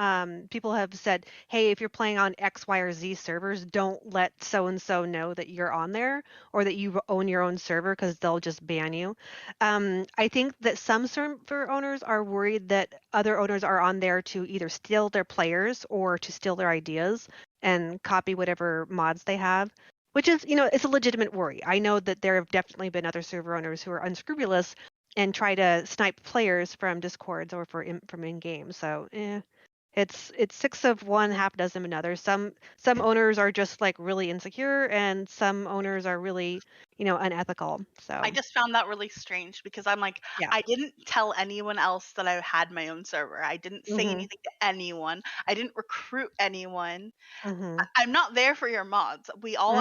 People have said, "Hey, if you're playing on X, Y, or Z servers, don't let so and so know that you're on there or that you own your own server because they'll just ban you." I think that some server owners are worried that other owners are on there to either steal their players or to steal their ideas and copy whatever mods they have. Which is, it's a legitimate worry. I know that there have definitely been other server owners who are unscrupulous and try to snipe players from discords or from in game. So it's six of one, half a dozen of another. Some owners are just like really insecure, and some owners are really unethical. So I just found that really strange because I'm like, yeah. I didn't tell anyone else that I had my own server. I didn't say anything to anyone. I didn't recruit anyone. I'm not there for your mods. We all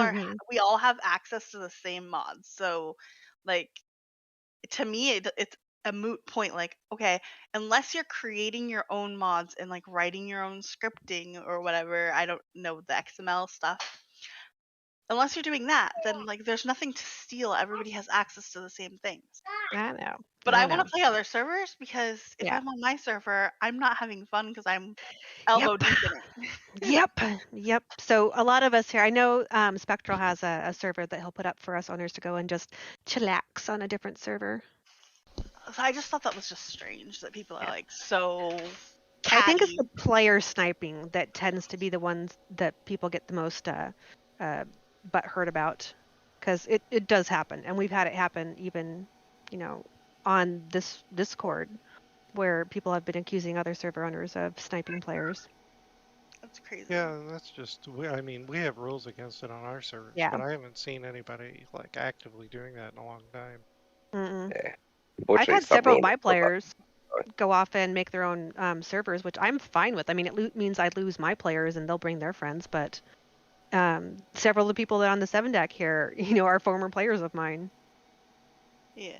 have access to the same mods. So like to me it's a moot point. Like, okay, unless you're creating your own mods and like writing your own scripting or whatever, I don't know the XML stuff. Unless you're doing that, then like there's nothing to steal. Everybody has access to the same things. I know. But I want to play other servers because if Yeah. I'm on my server, I'm not having fun because I'm elbow deep in it. Yep. So a lot of us here, I know Spectral has a server that he'll put up for us owners to go and just chillax on a different server. So I just thought that was just strange that people are like so I think it's catty. the player sniping that tends to be the ones that people get the most butt hurt about, because it does happen, and we've had it happen even, on this Discord, where people have been accusing other server owners of sniping players. That's crazy. Yeah, that's just. We have rules against it on our servers, but I haven't seen anybody like actively doing that in a long time. Yeah. I've had several of my players go off and make their own servers, which I'm fine with. I mean, it means I lose my players and they'll bring their friends, but several of the people that are on the 7 deck here, are former players of mine. Yeah.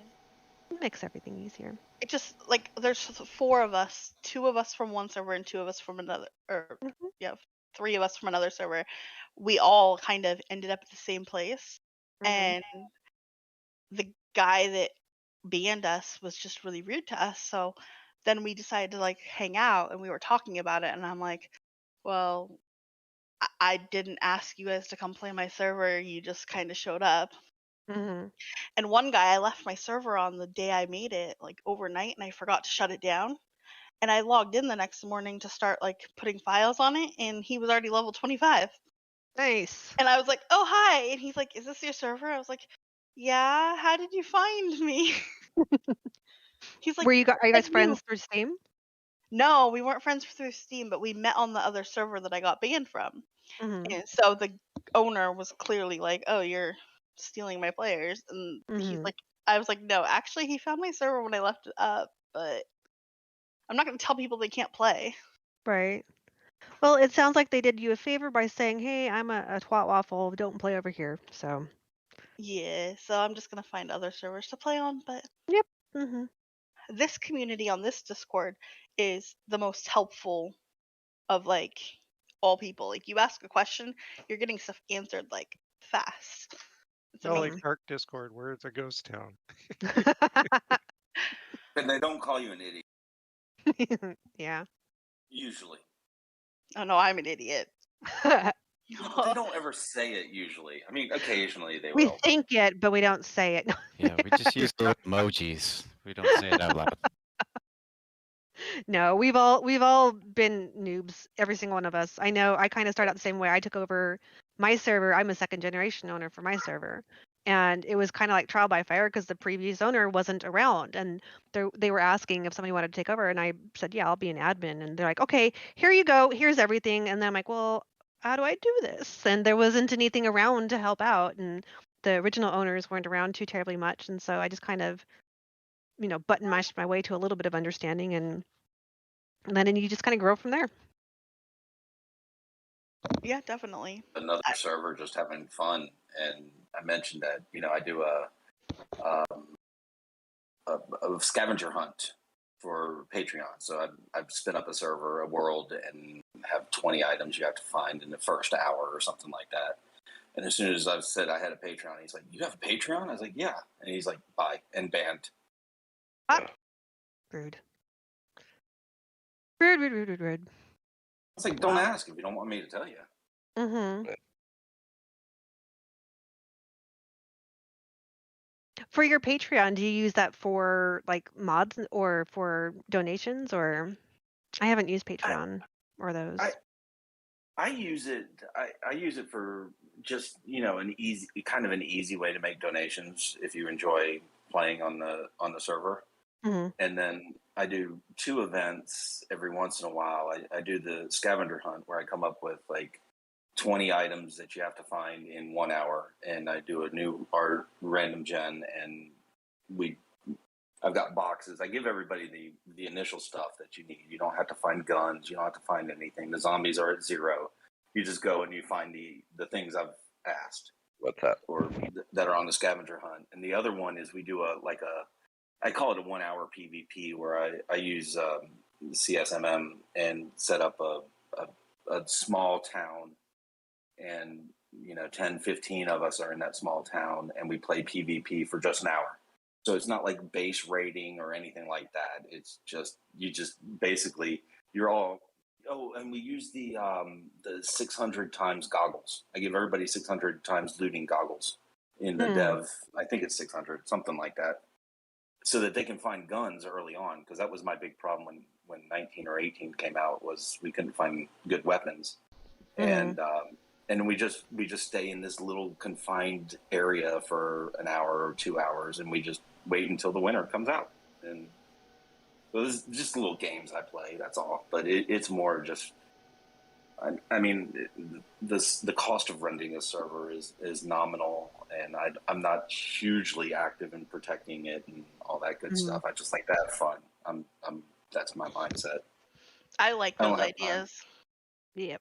It makes everything easier. It just like there's 4 of us, 2 of us from one server and 2 of us from another, or 3 of us from another server. We all kind of ended up at the same place, and the guy that banned us was just really rude to us. So then we decided to like hang out, and we were talking about it, and I'm like, well, I didn't ask you guys to come play my server. You just kind of showed up. And one guy, I left my server on the day I made it, like overnight, and I forgot to shut it down. And I logged in the next morning to start like putting files on it, and he was already level 25. Nice. And I was like, oh, hi. And he's like, is this your server? I was like, yeah. How did you find me? He's like, are you guys friends through Steam? No, we weren't friends through Steam, but we met on the other server that I got banned from. And so the owner was clearly like, oh, you're stealing my players. And he's like, I was like, no, actually, he found my server when I left it up, but I'm not going to tell people they can't play. Right. Well, it sounds like they did you a favor by saying, hey, I'm a twat waffle, don't play over here. So Yeah, so I'm just gonna find other servers to play on, but Yep. this community on this Discord is the most helpful of like all people. Like you ask a question, you're getting stuff answered like fast. It's amazing. Like Dark Discord, where it's a ghost town. And they don't call you an idiot. Yeah. Usually. Oh no, I'm an idiot. They don't ever say it usually. I mean, occasionally they We will. think it, but we don't say it. Yeah, we just use little emojis. We don't say it out loud. No, we've all been noobs, every single one of us. I know I kind of started out the same way. I took over my server. I'm a second generation owner for my server. And it was kind of like trial by fire because the previous owner wasn't around, and they were asking if somebody wanted to take over, and I said, yeah, I'll be an admin. And they're like, okay, here you go, here's everything. And then I'm like, well, how do I do this? And there wasn't anything around to help out, and the original owners weren't around too terribly much, and so I just kind of, button mashed my way to a little bit of understanding, and then you just kind of grow from there. Yeah, definitely. Another server just having fun, and I mentioned that I do a scavenger hunt for Patreon. So I've spin up a server, a world, and have 20 items you have to find in the first hour or something like that. And as soon as I've said I had a Patreon, he's like, "You have a Patreon?" I was like, "Yeah," and he's like, "Bye," and banned. Rude. I was like, "Don't ask if you don't want me to tell you." Mm-hmm. For your Patreon, do you use that for like mods or for donations, or I haven't used Patreon or those. I use it. I use it for just an easy way to make donations if you enjoy playing on the server. Mm-hmm. And then I do 2 events every once in a while. I do the scavenger hunt where I come up with like 20 items that you have to find in 1 hour, and I do a new art random gen, and I've got boxes. I give everybody the initial stuff that you need. You don't have to find guns. You don't have to find anything. The zombies are at 0. You just go and you find the things I've asked. What's that? Or that are on the scavenger hunt. And the other one is we do I call it a 1 hour PvP where I use CSMM and set up a small town, and 10, 15 of us are in that small town, and we play PvP for just an hour. So it's not like base rating or anything like that. It's just basically you're all. Oh, and we use the 600 times goggles. I give everybody 600 times looting goggles in the dev. I think it's 600, something like that, so that they can find guns early on. Because that was my big problem when 19 or 18 came out, was we couldn't find good weapons, and we just stay in this little confined area for an hour or 2 hours, and we just wait until the winner comes out. And so this is just little games I play. That's all. But it's more just. I mean, the cost of renting a server is nominal, and I'm not hugely active in protecting it and all that good stuff. I just like to have fun. That's my mindset. I like those ideas. Yep.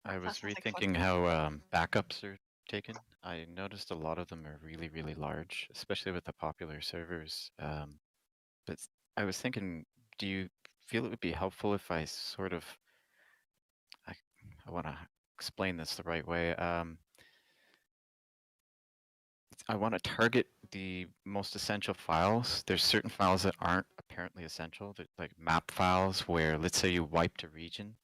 I was rethinking how backups are taken. I noticed a lot of them are really, really large, especially with the popular servers. But I was thinking, do you feel it would be helpful if I sort of, I want to explain this the right way. I want to target the most essential files. There's certain files that aren't apparently essential, like map files where, let's say you wiped a region,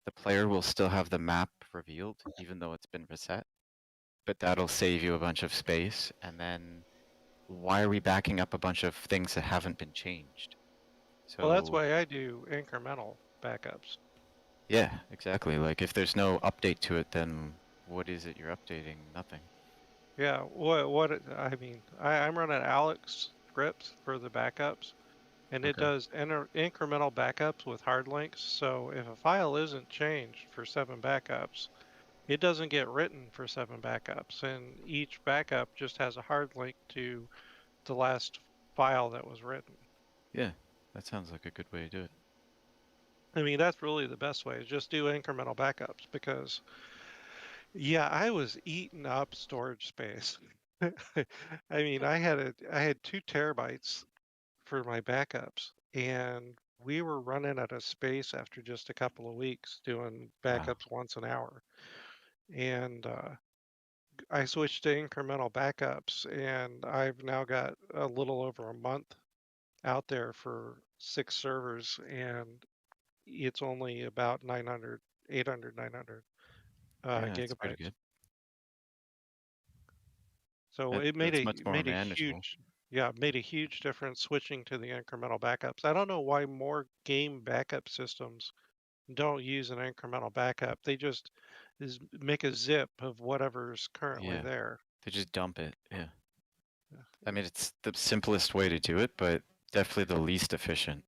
the player will still have the map revealed even though it's been reset, but that'll save you a bunch of space. And then why are we backing up a bunch of things that haven't been changed? So, well, that's why I do incremental backups. Yeah, exactly. Like if there's no update to it, then what is it you're updating? Nothing. Yeah, I mean, I'm running Alex scripts for the backups, and it does incremental backups with hard links. So if a file isn't changed for 7 backups, it doesn't get written for 7 backups, and each backup just has a hard link to the last file that was written. Yeah, that sounds like a good way to do it. I mean, that's really the best way, is just do incremental backups, because Yeah, I was eating up storage space. I mean, I had 2 terabytes for my backups, and we were running out of space after just a couple of weeks doing backups once an hour. And I switched to incremental backups, and I've now got a little over a month out there for 6 servers, and it's only about 900, 800, 900 Yeah, that's pretty gigabytes. good. So it That's much more made a manageable. huge difference switching to the incremental backups. I don't know why more game backup systems don't use an incremental backup. They just make a zip of whatever's currently Yeah, there. they just dump it. Yeah. I mean, it's the simplest way to do it, but definitely the least efficient.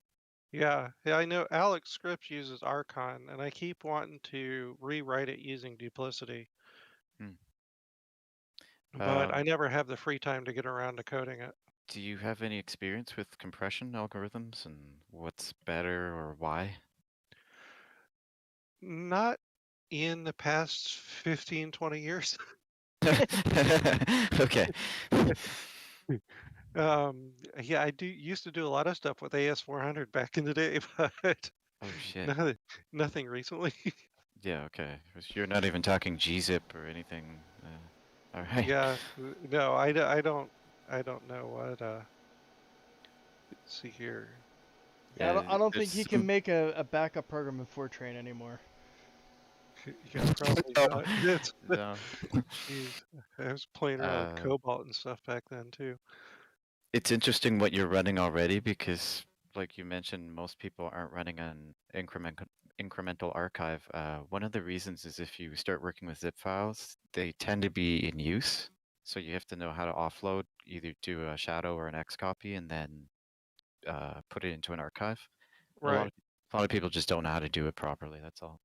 Yeah, I know Alex Scripps uses Archon, and I keep wanting to rewrite it using duplicity. But I never have the free time to get around to coding it. Do you have any experience with compression algorithms and what's better or why? Not in the past 15, 20 years. Okay. Yeah, I used to do a lot of stuff with AS400 back in the day, but Oh shit. nothing recently. Yeah, okay. You're not even talking gzip or anything. All right. Yeah, no, I don't know what. Let's see here. Yeah, I don't think he can make a backup program in Fortran anymore. Yeah, probably not. No. Jeez, I was playing around with Cobalt and stuff back then too. It's interesting what you're running already because, like you mentioned, most people aren't running an incremental archive. One of the reasons is if you start working with zip files, they tend to be in use. So you have to know how to offload, either do a shadow or an Xcopy, and then put it into an archive. Right. A lot of people just don't know how to do it properly. That's all.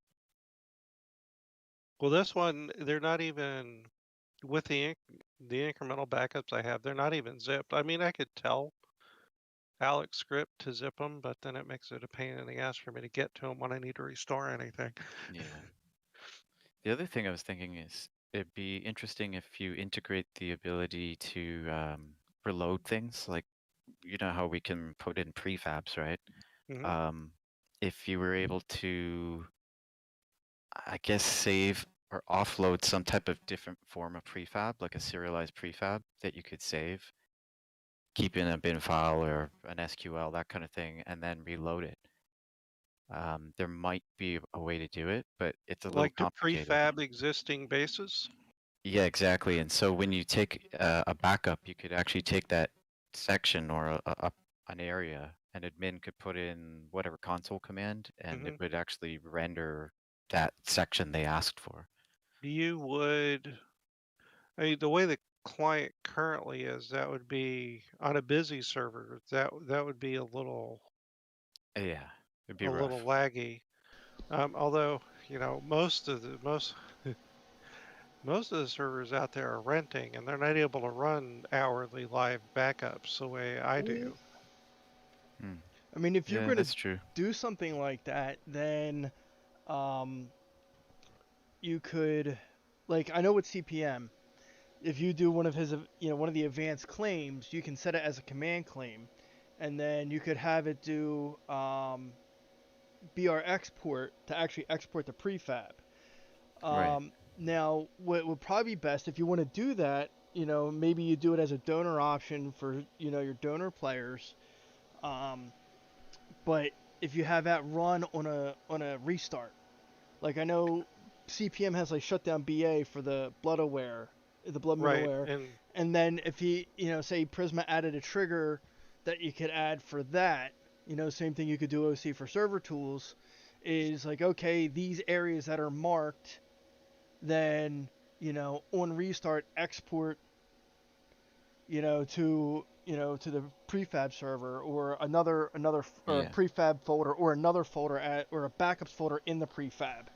Well, this one, they're not even with the incremental backups I have. They're not even zipped. I mean, I could tell Alex Script to zip them, but then it makes it a pain in the ass for me to get to them when I need to restore anything. Yeah. The other thing I was thinking is it'd be interesting if you integrate the ability to reload things, like you know how we can put in prefabs, right? Mm-hmm. If you were able to, I guess, save or offload some type of different form of prefab, like a serialized prefab that you could save, keep in a bin file or an SQL, that kind of thing, and then reload it. There might be a way to do it, but it's a little Like to complicated. prefab existing bases? Yeah, exactly. And so when you take a backup, you could actually take that section or an area, and admin could put in whatever console command, and it would actually render that section they asked for. You would, I mean, the way the client currently is, that would be on a busy server. That would be a little, yeah, it'd be a rough. little laggy. Although, you know, most of the servers out there are renting, and they're not able to run hourly live backups the way I do. I mean, if you're going to do something like that, then you could, like, I know with CPM, if you do one of his, one of the advanced claims, you can set it as a command claim, and then you could have it do BR export to actually export the prefab. Right. Now, what would probably be best if you want to do that, maybe you do it as a donor option for, your donor players. But if you have that run on a restart, like I know CPM has like shut down BA for the blood aware, the blood moon aware, and then if he, say Prisma added a trigger that you could add for that, same thing you could do OC for server tools, is like, okay, these areas that are marked, then on restart export, to the prefab server or another or a prefab folder or another folder or a backups folder in the prefab.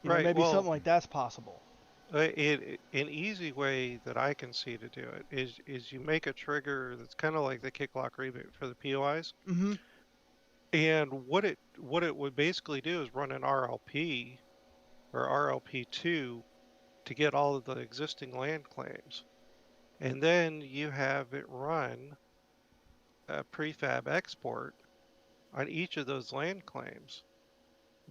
Maybe something like that's possible. An easy way that I can see to do it is you make a trigger that's kind of like the kick lock reboot for the POIs. Mm-hmm. And what it would basically do is run an RLP or RLP2 to get all of the existing land claims. And then you have it run a prefab export on each of those land claims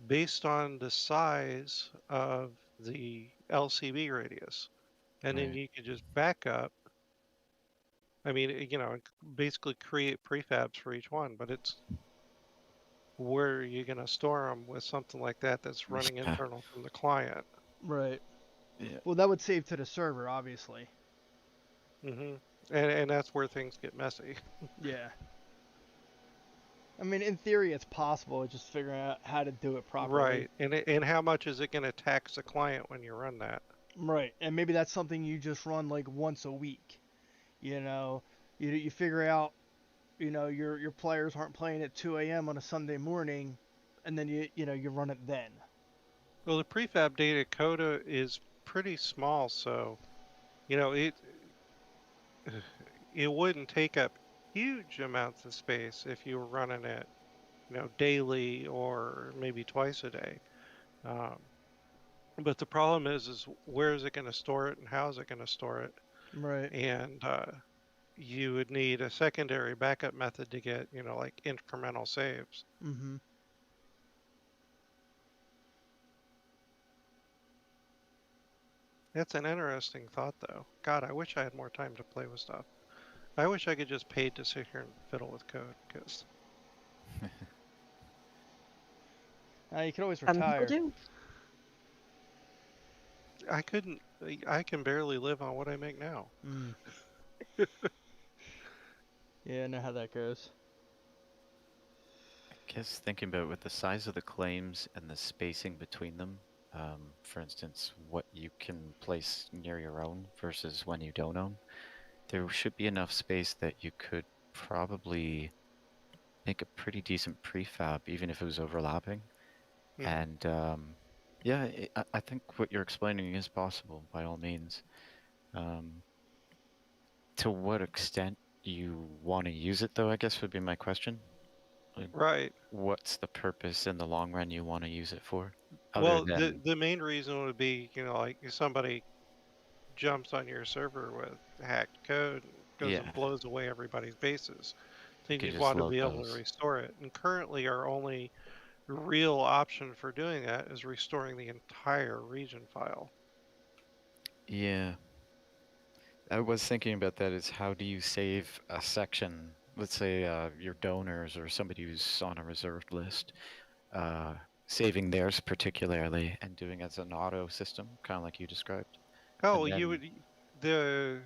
based on the size of the LCB radius. And then you can just back up. I mean, basically create prefabs for each one, but it's where are you going to store them with something like that that's running internal from the client? Right. Yeah. Well, that would save to the server, obviously. Mm-hmm. And that's where things get messy. Yeah. I mean, in theory, it's possible. It's just figuring out how to do it properly. Right. And how much is it going to tax the client when you run that? Right. And maybe that's something you just run like once a week. You figure out, your players aren't playing at 2 a.m. on a Sunday morning, and then you run it then. Well, the prefab data coda is pretty small, so it wouldn't take up huge amounts of space if you were running it, daily or maybe twice a day. But the problem is where is it going to store it and how is it going to store it? Right. And you would need a secondary backup method to get, like incremental saves. Mm-hmm. That's an interesting thought, though. God, I wish I had more time to play with stuff. I wish I could just pay to sit here and fiddle with code, because... You can always retire. Some people do. I couldn't. I can barely live on what I make now. Mm. Yeah, I know how that goes. I guess thinking about with the size of the claims and the spacing between them, for instance, what you can place near your own versus when you don't own, there should be enough space that you could probably make a pretty decent prefab, even if it was overlapping. And yeah, I think what you're explaining is possible by all means. To what extent you want to use it, though, I guess would be my question. Right. What's the purpose in the long run you want to use it for? Well, the main reason would be, like if somebody jumps on your server with hacked code and goes and blows away everybody's bases, then you'd want to be able to restore it. And currently our only real option for doing that is restoring the entire region file. Yeah. I was thinking about that is how do you save a section, let's say your donors or somebody who's on a reserved list, saving theirs particularly and doing it as an auto system, kind of like you described. Oh, you would, the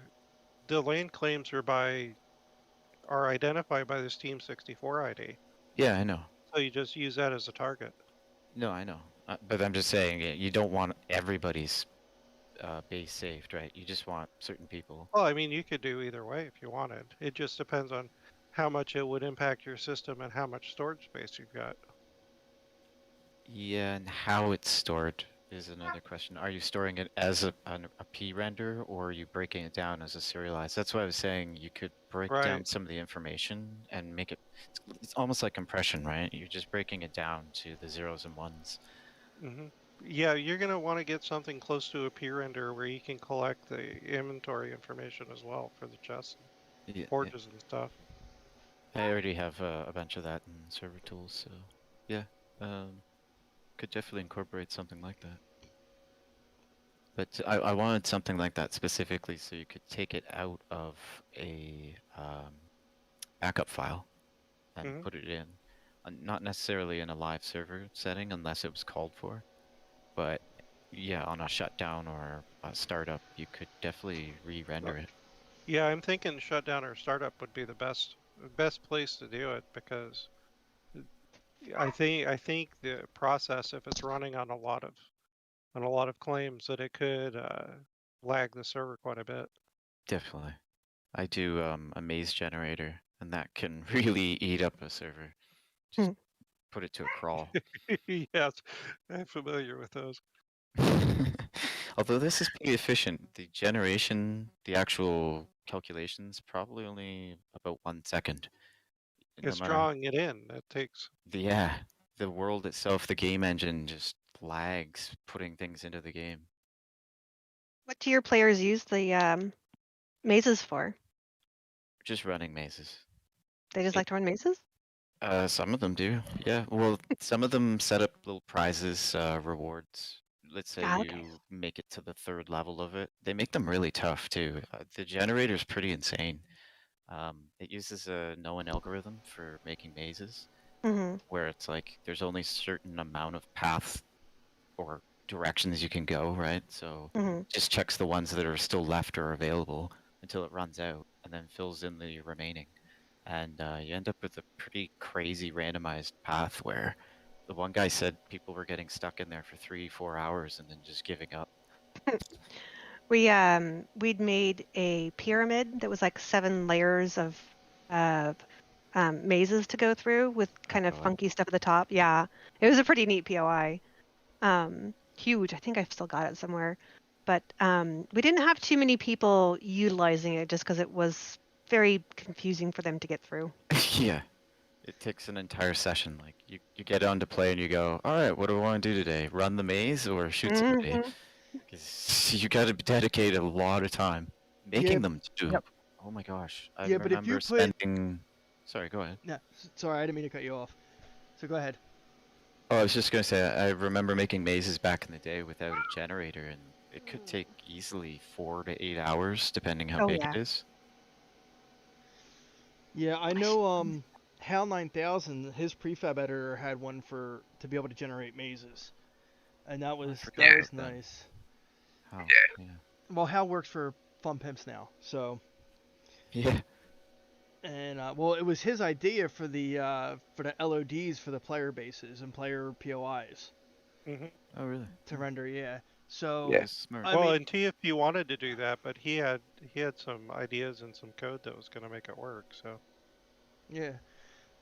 land claims are identified by this Team 64 ID. Yeah, I know. So you just use that as a target. No, I know. But I'm just saying, you don't want everybody's base saved, right? You just want certain people. Well, I mean, you could do either way if you wanted. It just depends on how much it would impact your system and how much storage space you've got. Yeah, and how it's stored is another question. Are you storing it as a P render, or are you breaking it down as a serialized? That's why I was saying you could break down some of the information and make it, it's almost like compression, right? You're just breaking it down to the zeros and ones. Mm-hmm. Yeah, you're going to want to get something close to a P render where you can collect the inventory information as well for the chests, forges and stuff. I already have a bunch of that in server tools, so yeah. Could definitely incorporate something like that. But I wanted something like that specifically so you could take it out of a backup file and put it in. Not necessarily in a live server setting unless it was called for. But yeah, on a shutdown or a startup, you could definitely re-render it. Yeah, I'm thinking shutdown or startup would be the best place to do it, because I think the process, if it's running on a lot of claims, that it could lag the server quite a bit. Definitely. I do a maze generator, and that can really eat up a server. Just put it to a crawl. Yes, I'm familiar with those. Although this is pretty efficient, the generation, the actual calculations, probably only about 1 second. It's drawing it in. That takes... Yeah, the world itself, the game engine just lags putting things into the game. What do your players use the mazes for? Just running mazes. They just like to run mazes? Some of them do. Yeah. Well, some of them set up little prizes, rewards. Let's say Ah, okay. you make it to the 3rd level of it. They make them really tough too. The generator's pretty insane. It uses a known algorithm for making mazes, where it's like there's only a certain amount of path or directions you can go, right? So just checks the ones that are still left or available until it runs out, and then fills in the remaining. And you end up with a pretty crazy randomized path where the one guy said people were getting stuck in there for 3-4 hours and then just giving up. We'd made a pyramid that was like 7 layers of mazes to go through with kind of funky stuff at the top. Yeah, it was a pretty neat POI. Huge. I think I've still got it somewhere. But we didn't have too many people utilizing it just because it was very confusing for them to get through. Yeah. It takes an entire session. Like you get on to play and you go, all right, what do I want to do today? Run the maze or shoot somebody? Because you got to dedicate a lot of time making them too. Yep. Oh my gosh! I Yeah, but if you remember spending. Sorry, go ahead. No, sorry, I didn't mean to cut you off. So go ahead. Oh, I was just gonna say I remember making mazes back in the day without a generator, and it could take easily 4 to 8 hours, depending how big it is. Yeah, I know. Hal 9000, his prefab editor had one to be able to generate mazes, and that was nice. Oh, yeah. Well, Hal works for Fun Pimps now, so. Yeah. And well, it was his idea for the LODs for the player bases and player POIs. Oh, really? To render, yeah. So Yeah. Smart. Well, and TFP wanted to do that, but he had some ideas and some code that was going to make it work. So. Yeah,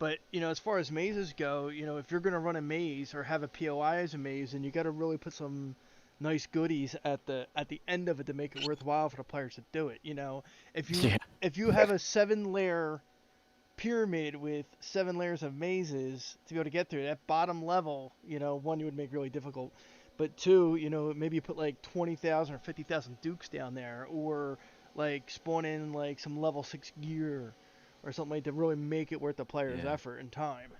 but as far as mazes go, if you're gonna run a maze or have a POI as a maze, then you got to really put some nice goodies at the end of it to make it worthwhile for the players to do it. If you have a 7-layer pyramid with 7 layers of mazes to be able to get through that bottom level, one, you would make really difficult, but 2, maybe you put like 20,000 or 50,000 dukes down there, or like spawn in like some level 6 gear or something like that, to really make it worth the player's effort and time.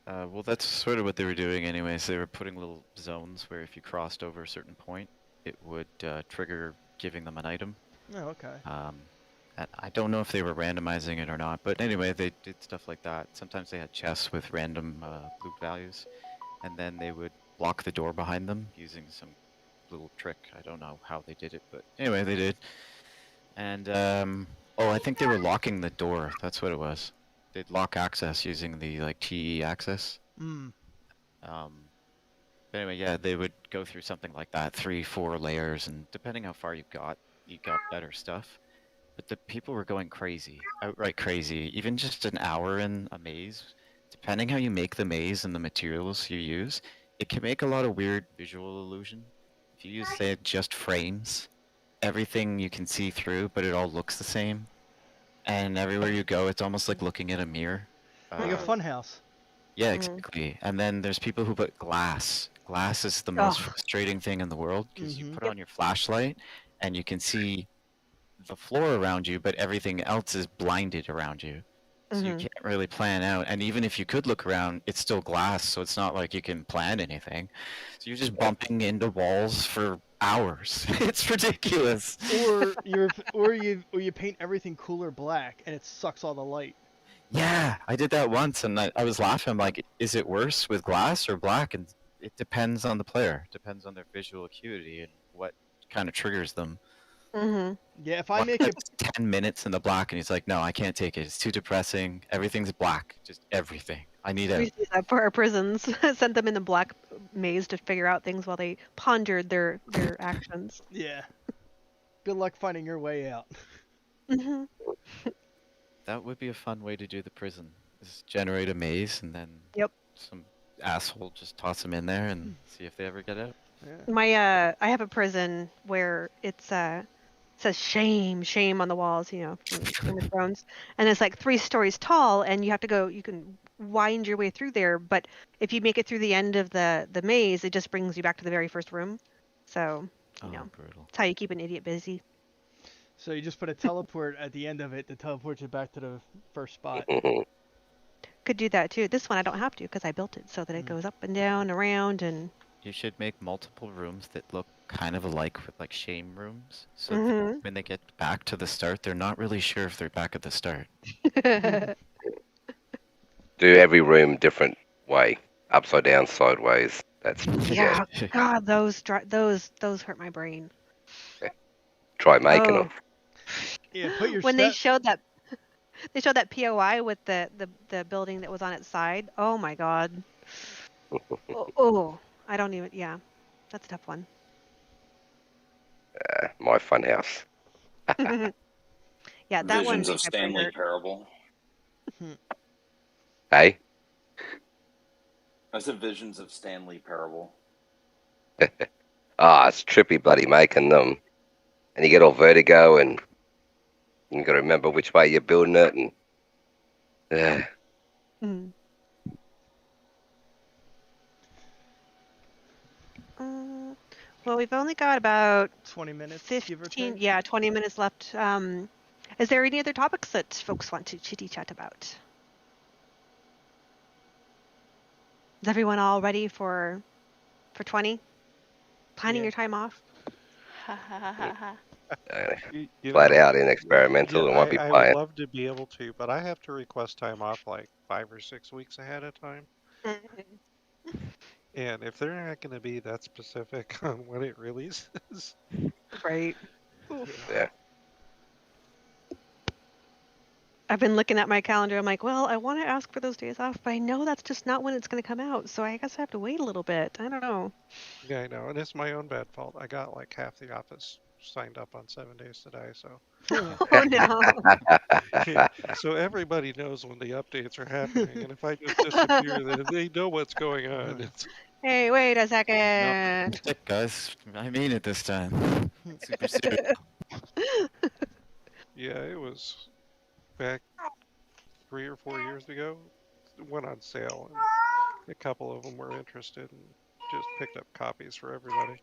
Well, that's sort of what they were doing anyways. They were putting little zones where if you crossed over a certain point, it would trigger giving them an item. Oh, okay. And I don't know if they were randomizing it or not, but anyway, they did stuff like that. Sometimes they had chests with random loot values, and then they would block the door behind them using some little trick. I don't know how they did it, but anyway, they did. And, I think they were locking the door. That's what it was. They'd lock access using the, like, TE access. But anyway, yeah, they would go through something like that, 3-4 layers, and depending how far you got better stuff. But the people were going crazy, outright crazy. Even just an hour in a maze, depending how you make the maze and the materials you use, it can make a lot of weird visual illusion. If you use, say, just frames, everything you can see through, but it all looks the same. And everywhere you go, it's almost like looking at a mirror. Like a fun house. Yeah, exactly. And then there's people who put glass. Glass is the most frustrating thing in the world, because you put on your flashlight and you can see the floor around you, but everything else is blinded around you. So you can't really plan out. And even if you could look around, it's still glass, so it's not like you can plan anything. So you're just bumping into walls for hours. It's ridiculous. Or you paint everything cooler black and it sucks all the light. Yeah, I did that once, and I was laughing. I'm like, is it worse with glass or black? And it depends on the player. It depends on their visual acuity and what kind of triggers them. Yeah, if I make it 10 minutes in the black, and he's like, no, I can't take it. It's too depressing. Everything's black. Just everything. I need We do that for our prisons. Sent them in the black maze to figure out things while they pondered their actions. Yeah. Good luck finding your way out. That would be a fun way to do the prison. Is generate a maze and then some asshole just toss them in there and see if they ever get out. Yeah. I have a prison where it says shame on the walls, from Game of Thrones, and it's like 3 stories tall, and you have to go. You can wind your way through there. But if you make it through the end of the maze, it just brings you back to the very first room. So, brutal. That's how you keep an idiot busy. So you just put a teleport at the end of it to teleport you back to the first spot. Could do that too. This one I don't have to because I built it so that it goes up and down, around, and. You should make multiple rooms that look kind of alike with like shame rooms, so when they get back to the start, they're not really sure if they're back at the start. Do every room different way, upside down, sideways. That's Yeah, God, those hurt my brain. Try making them. Yeah, put your when they showed that POI with the building that was on its side. Oh my God. I don't even. Yeah, that's a tough one. My fun house. Yeah, that one Visions made of my brain Stanley hurt. Parable. Hey? I said Visions of Stanley Parable. It's trippy bloody making them. And you get all vertigo and you got to remember which way you're building it. And Well, we've only got about 20 minutes, 15, give or take. Yeah, 20 minutes left. Is there any other topics that folks want to chitty chat about? Is everyone all ready for 20? Planning your time off? flat out in experimental, and won't be I would playing. love to be able to, but I have to request time off like 5 or 6 weeks ahead of time. And if they're not going to be that specific on when it releases, right? Yeah. I've been looking at my calendar. I'm like, well, I want to ask for those days off, but I know that's just not when it's going to come out. So I guess I have to wait a little bit. I don't know. yeah, I know, and it's my own bad fault. I got like half the office signed up on 7 days today, so. Oh no. So everybody knows when the updates are happening, and if I just disappear, then they know what's going on. It's... Hey, wait a No, second. sick, guys. I mean it this time. Super sick. Yeah, it was back 3 or 4 years ago. It went on sale, and a couple of them were interested, and just picked up copies for everybody.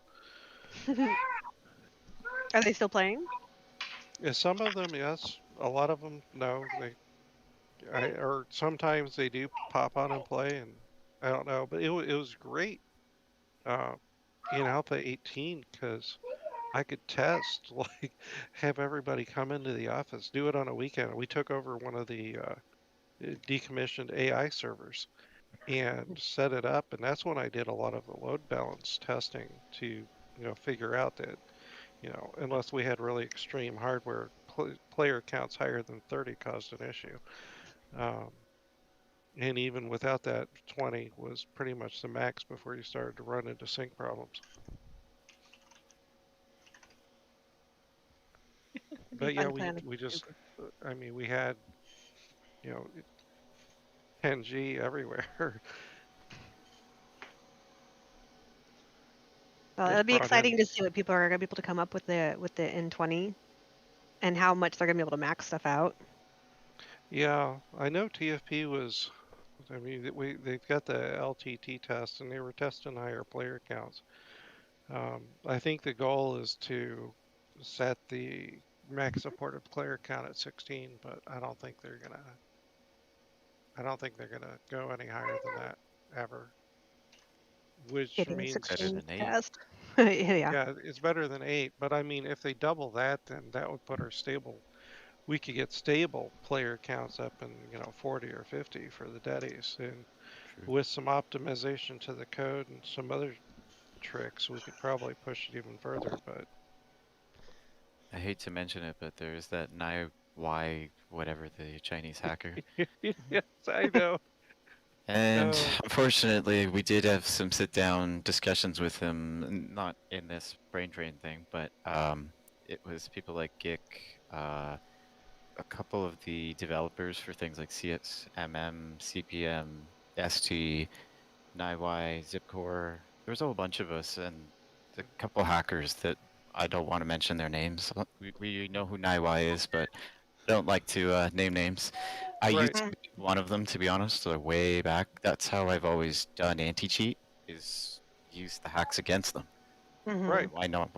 Are they still playing? Yeah, some of them, yes. A lot of them, no. Or sometimes they do pop on and play, and I don't know. But it was great in Alpha 18 because I could test, like, have everybody come into the office, do it on a weekend. We took over one of the decommissioned AI servers and set it up, and that's when I did a lot of the load balance testing to, figure out that, unless we had really extreme hardware, player counts higher than 30 caused an issue. And even without that, 20 was pretty much the max before you started to run into sync problems. But yeah, we just, I mean, we had, 10G everywhere. Well, it'll be exciting to see what people are going to be able to come up with the N20 and how much they're going to be able to max stuff out. Yeah, I know TFP was, I mean, they've got the LTT test and they were testing higher player counts. I think the goal is to set the max supported player count at 16, but I don't think they're gonna go any higher than that ever. Which means better than 8. Test. Yeah, it's better than 8, but I mean, if they double that, then that would put our we could get stable player counts up in 40 or 50 for the daddies, and with some optimization to the code and some other tricks, we could probably push it even further. But I hate to mention it, but there's that Y whatever, the Chinese hacker. Yes, I know. And unfortunately, we did have some sit-down discussions with him, not in this brain drain thing, but it was people like Gick, a couple of the developers for things like CSMM, CPM, ST, NIY, Zipcore. There was a whole bunch of us, and a couple hackers that I don't want to mention their names. We know who NIY is, but don't like to name names. I used to be one of them, to be honest, way back. That's how I've always done anti-cheat, is use the hacks against them. Right. Why not?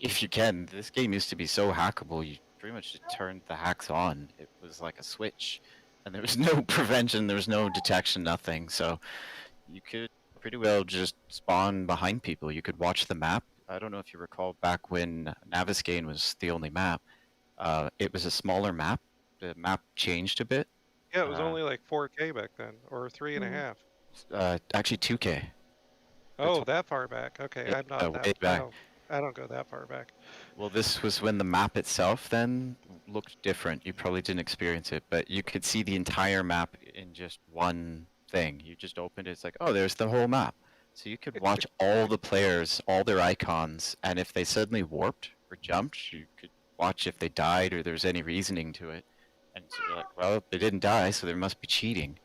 If you can. This game used to be so hackable, you pretty much just turned the hacks on. It was like a switch. And there was no prevention, there was no detection, nothing. So you could pretty well just spawn behind people. You could watch the map. I don't know if you recall back when Naviskane was the only map. It was a smaller map. The map changed a bit. Yeah, it was only like 4K back then, or 3.5. Actually 2K. Oh, that far back. Okay, Yeah, I'm not that. way back. I don't go that far back. Well, this was when the map itself then looked different. You probably didn't experience it, but you could see the entire map in just one thing. You just opened it, it's like, oh, there's the whole map. So you could watch all the players, all their icons, and if they suddenly warped or jumped, you could watch if they died or there's any reasoning to it. And so you're like, well, they didn't die, so there must be cheating.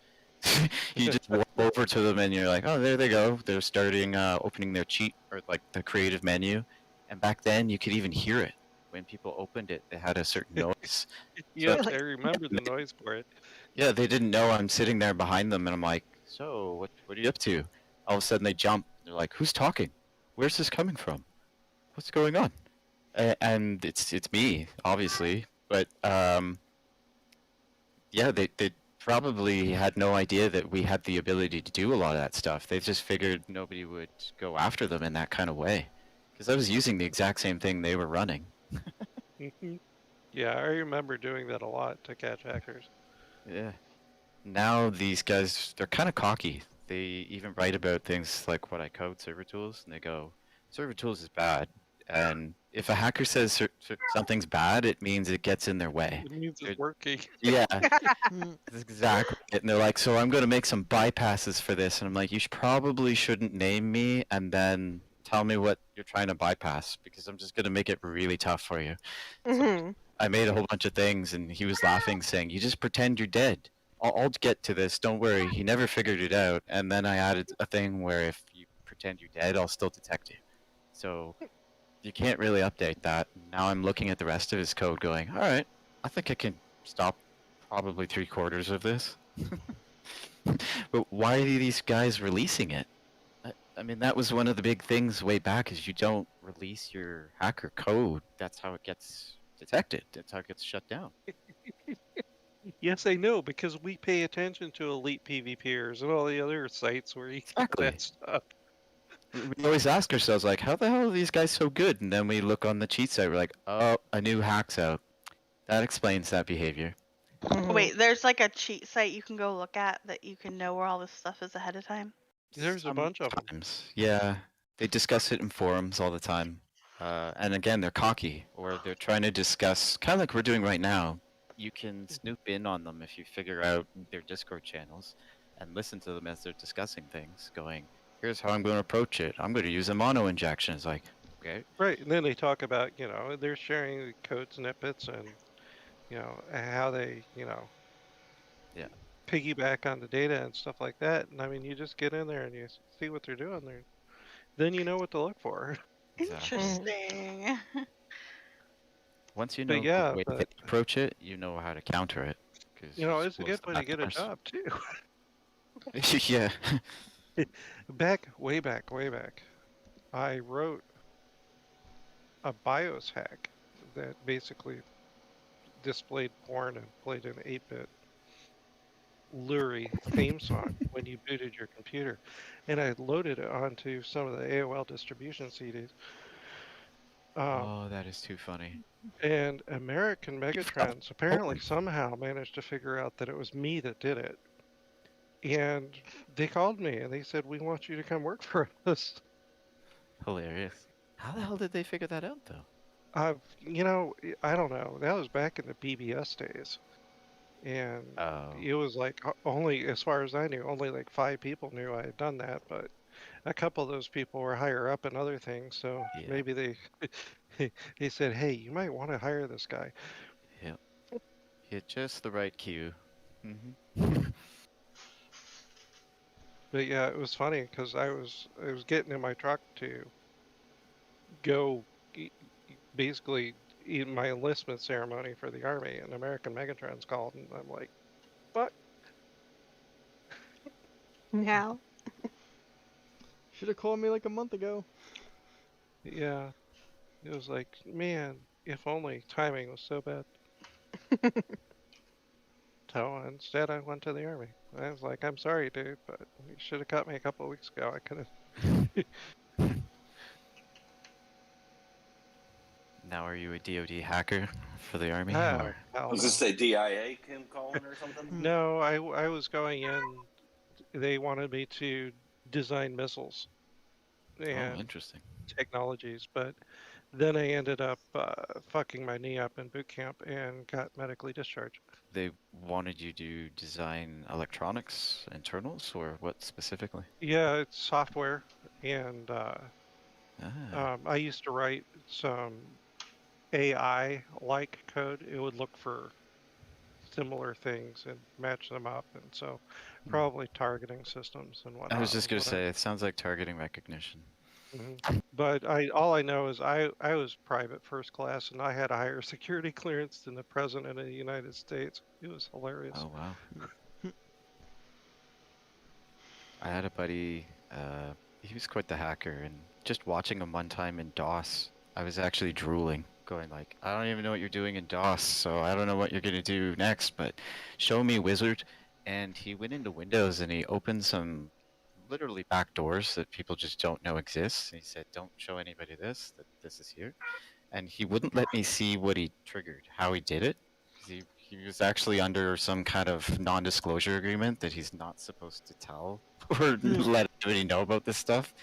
You just walk over to them and you're like, oh, there they go. They're starting opening their cheat or like the creative menu. And back then you could even hear it. When people opened it, they had a certain noise. Yes, I remember the noise for it. Yeah, they didn't know I'm sitting there behind them and I'm like, so what are you up to? All of a sudden they jump. They're like, who's talking? Where's this coming from? What's going on? And it's me, obviously. But yeah, they probably had no idea that we had the ability to do a lot of that stuff. They just figured nobody would go after them in that kind of way. Because I was using the exact same thing they were running. Yeah, I remember doing that a lot to catch hackers. Yeah. Now these guys, they're kind of cocky. They even write about things like what I code server tools, and they go, server tools is bad. And if a hacker says something's bad, it means it gets in their way. It means it's working. Yeah, that's exactly it. And they're like, so I'm going to make some bypasses for this. And I'm like, you probably shouldn't name me and then tell me what you're trying to bypass, because I'm just going to make it really tough for you. So I made a whole bunch of things, and he was laughing, saying, you just pretend you're dead. I'll get to this, don't worry. He never figured it out. And then I added a thing where if you pretend you're dead, I'll still detect you. So you can't really update that. Now I'm looking at the rest of his code going, all right, I think I can stop probably 3/4 of this. But why are these guys releasing it? I mean, that was one of the big things way back, is you don't release your hacker code. That's how it gets detected. That's how it gets shut down. Yes, I know, because we pay attention to elite PvPers and all the other sites where you get that stuff. We always ask ourselves, like, how the hell are these guys so good? And then we look on the cheat site, we're like, oh, a new hack's out. That explains that behavior. Wait, there's like a cheat site you can go look at that you can know where all this stuff is ahead of time? There's a bunch of them. Yeah, they discuss it in forums all the time. And again, they're cocky, or they're trying to discuss, kind of like we're doing right now. You can snoop in on them if you figure out their Discord channels and listen to them as they're discussing things, going, here's how I'm going to approach it. I'm going to use a mono injection. It's like, okay. Right, and then they talk about, they're sharing the code snippets and, how they, piggyback on the data and stuff like that. And I mean, you just get in there and you see what they're doing there. Then you know what to look for. Interesting. Once you know the way to approach it, you know how to counter it. It's a good way to get a job, too. Yeah. Way back, I wrote a BIOS hack that basically displayed porn and played an 8-bit Lurie theme song when you booted your computer. And I loaded it onto some of the AOL distribution CDs. Oh, that is too funny. And American Megatrends apparently somehow managed to figure out that it was me that did it. And they called me and they said, we want you to come work for us. Hilarious. How the hell did they figure that out, though? I don't know. That was back in the BBS days. And it was like only, as far as I knew, only like 5 people knew I had done that. But a couple of those people were higher up in other things. So maybe they said, hey, you might want to hire this guy. Yep. Hit just the right cue. But yeah, it was funny because I was getting in my truck to go basically my enlistment ceremony for the Army, and American Megatron's called, and I'm like, what? Now? Should have called me like a month ago. Yeah. It was like, man, if only timing was so bad. So instead, I went to the Army. I was like, I'm sorry, dude, but you should have caught me a couple of weeks ago. I could have. Now, are you a DoD hacker for the Army? Oh, Or? I hell was no. gonna say DIA came calling or something. No, I was going in. They wanted me to design missiles and Interesting. technologies, but then I ended up fucking my knee up in boot camp and got medically discharged. They wanted you to design electronics internals, or what specifically? Yeah, it's software, and Ah. I used to write some AI-like code. It would look for similar things and match them up, and so probably targeting systems and whatnot. I was just gonna say, it sounds like targeting recognition. But all I know is I was private first class, and I had a higher security clearance than the president of the United States. It was hilarious. Oh wow. I had a buddy, he was quite the hacker, and just watching him one time in DOS, I was actually drooling, going like, I don't even know what you're doing in DOS, so I don't know what you're gonna do next, but show me, wizard. And he went into Windows and he opened some literally back doors that people just don't know exist. And he said, don't show anybody this, that this is here. And he wouldn't let me see what he triggered, how he did it. He was actually under some kind of non-disclosure agreement that he's not supposed to tell or let anybody know about this stuff.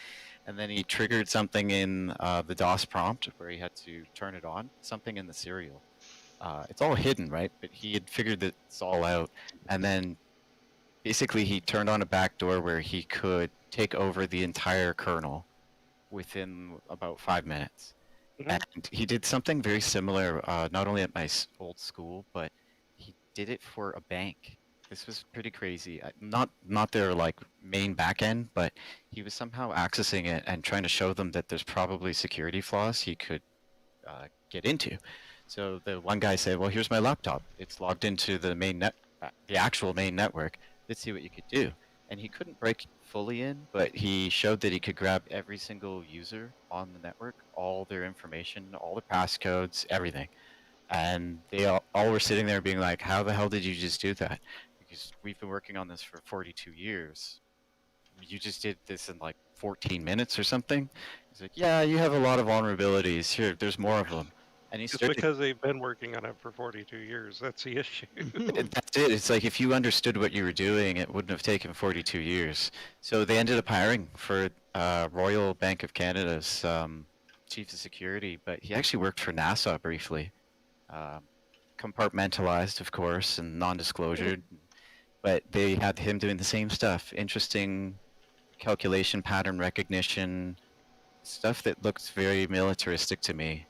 And then he triggered something in the DOS prompt where he had to turn it on, something in the serial. It's all hidden, right? But he had figured it's all out. And then basically he turned on a backdoor where he could take over the entire kernel within about 5 minutes. And he did something very similar, not only at my old school, but he did it for a bank. This was pretty crazy. Not their like main backend, but he was somehow accessing it and trying to show them that there's probably security flaws he could get into. So the one guy said, "Well, here's my laptop. It's logged into the the actual main network. Let's see what you could do." And he couldn't break fully in, but he showed that he could grab every single user on the network, all their information, all their passcodes, everything. And they all were sitting there being like, how the hell did you just do that? Because we've been working on this for 42 years. You just did this in like 14 minutes or something? He's like, yeah, you have a lot of vulnerabilities. Here, there's more of them. And he started... It's because they've been working on it for 42 years. That's the issue. That's it. It's like if you understood what you were doing, it wouldn't have taken 42 years. So they ended up hiring for Royal Bank of Canada's chief of security, but he actually worked for NASA briefly. Compartmentalized, of course, and non-disclosure. But they had him doing the same stuff. Interesting calculation, pattern recognition, stuff that looks very militaristic to me.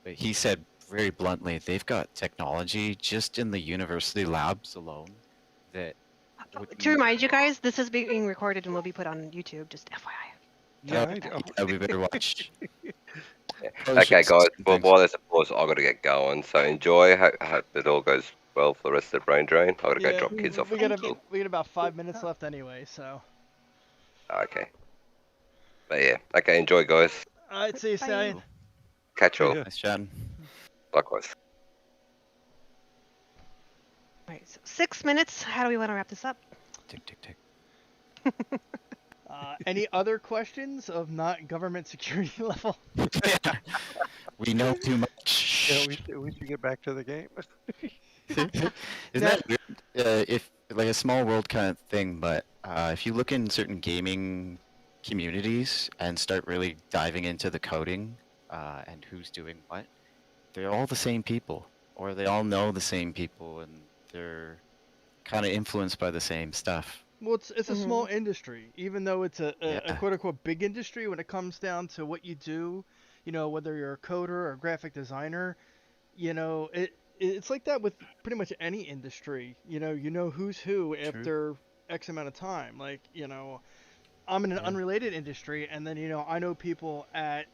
But he said very bluntly, they've got technology just in the university labs alone that to remind you guys, this is being recorded and will be put on YouTube, just FYI. Yeah, we better watch. Okay, guys, well, while there's a pause, I've got to get going, so enjoy. Hope it all goes well for the rest of the brain drain. I've got to go drop kids off. We got about 5 minutes left anyway, so. Okay. But yeah, okay, enjoy, guys. Alright, see you soon. Catch you all. Nice chatting. Likewise. All right, so 6 minutes. How do we want to wrap this up? Tick, tick, tick. Any other questions of not government security level? We know too much. Yeah, we should get back to the game. Isn't that weird? If like a small world kind of thing, but if you look in certain gaming communities and start really diving into the coding and who's doing what, they're all the same people, or they all know the same people, and they're kind of influenced by the same stuff. Well, it's a small industry, even though it's a quote-unquote big industry. When it comes down to what you do, you know, whether you're a coder or a graphic designer, you know, it's like that with pretty much any industry. You know who's who after X amount of time. Like, you know, I'm in an unrelated industry, and then I know people at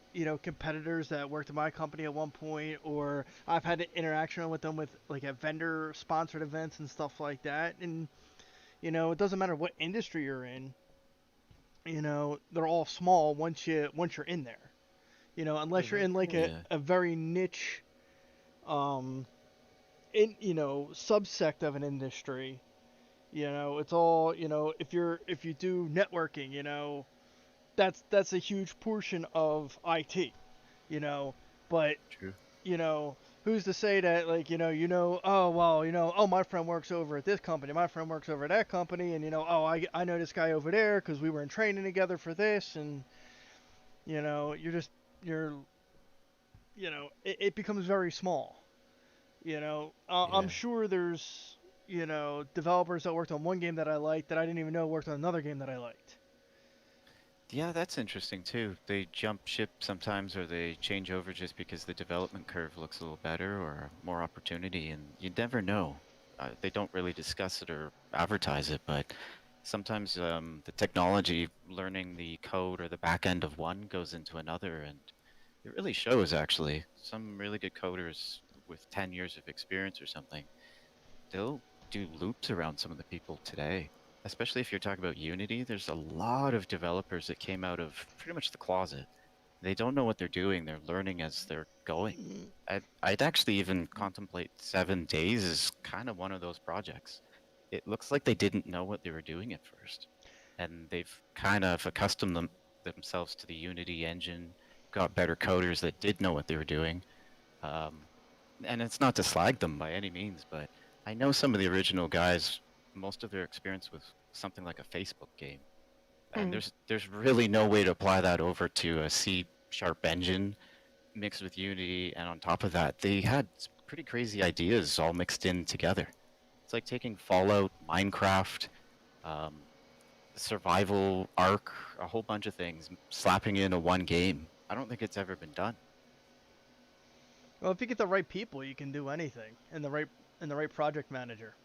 competitors that worked at my company at one point, or I've had an interaction with them with like at vendor sponsored events and stuff like that. And it doesn't matter what industry you're in. They're all small once you're in there. Unless you're in like a very niche subsect of an industry. It's all, if you do networking, that's a huge portion of IT, but True. who's to say that, like, oh well, oh, my friend works over at this company, my friend works over at that company, and oh, I know this guy over there because we were in training together for this. And it becomes very small. I'm sure there's developers that worked on one game that I liked that I didn't even know worked on another game that I liked. Yeah, that's interesting too. They jump ship sometimes, or they change over just because the development curve looks a little better or more opportunity, and you never know. They don't really discuss it or advertise it, but sometimes the technology, learning the code or the back end of one goes into another, and it really shows actually. Some really good coders with 10 years of experience or something, they'll do loops around some of the people today. Especially if you're talking about Unity, there's a lot of developers that came out of pretty much the closet. They don't know what they're doing. They're learning as they're going. I'd actually even contemplate 7 Days as kind of one of those projects. It looks like they didn't know what they were doing at first, and they've kind of accustomed themselves to the Unity engine, got better coders that did know what they were doing. And it's not to slag them by any means, but I know some of the original guys, most of their experience with something like a Facebook game. And there's really no way to apply that over to a C# engine mixed with Unity, and on top of that, they had pretty crazy ideas all mixed in together. It's like taking Fallout, Minecraft, Survival, Ark, a whole bunch of things, slapping in a one game. I don't think it's ever been done. Well, if you get the right people, you can do anything, and the right project manager.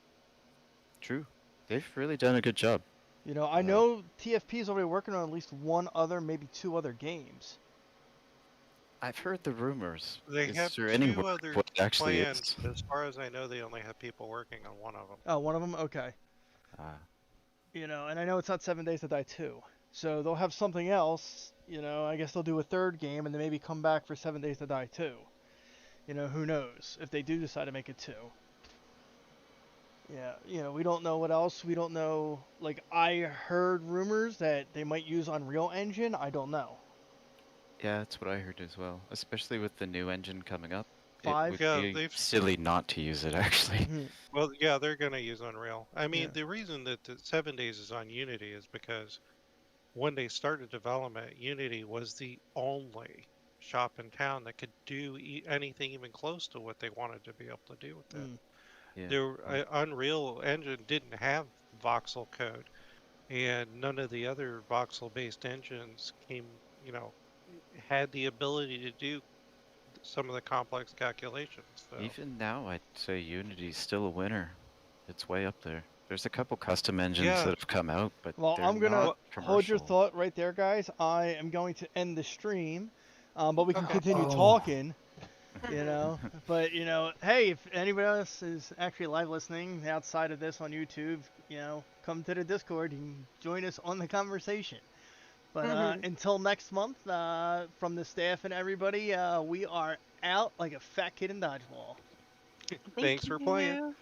True. They've really done a good job. I know TFP is already working on at least one other, maybe two other games. I've heard the rumors. They have two other plans. As far as I know, they only have people working on one of them. Oh, one of them? Okay. And I know it's not 7 Days to Die 2. So they'll have something else. I guess they'll do a third game and then maybe come back for 7 Days to Die 2. Who knows if they do decide to make it 2. Yeah, we don't know what else. We don't know. Like, I heard rumors that they might use Unreal Engine. I don't know. Yeah, that's what I heard as well. Especially with the new engine coming up. 5? It would be silly not to use it, actually. Well, yeah, they're going to use Unreal. I mean, the reason that the 7 Days is on Unity is because when they started development, Unity was the only shop in town that could do anything even close to what they wanted to be able to do with it. Unreal Engine didn't have voxel code, and none of the other voxel-based engines had the ability to do some of the complex calculations. So. Even now, I'd say Unity's still a winner. It's way up there. There's a couple custom engines that have come out, but I'm gonna hold your thought right there, guys. I am going to end the stream, but we can continue talking. But hey, if anybody else is actually live listening outside of this on YouTube, come to the Discord and join us on the conversation. But until next month, from the staff and everybody, we are out like a fat kid in dodgeball. Thanks for playing.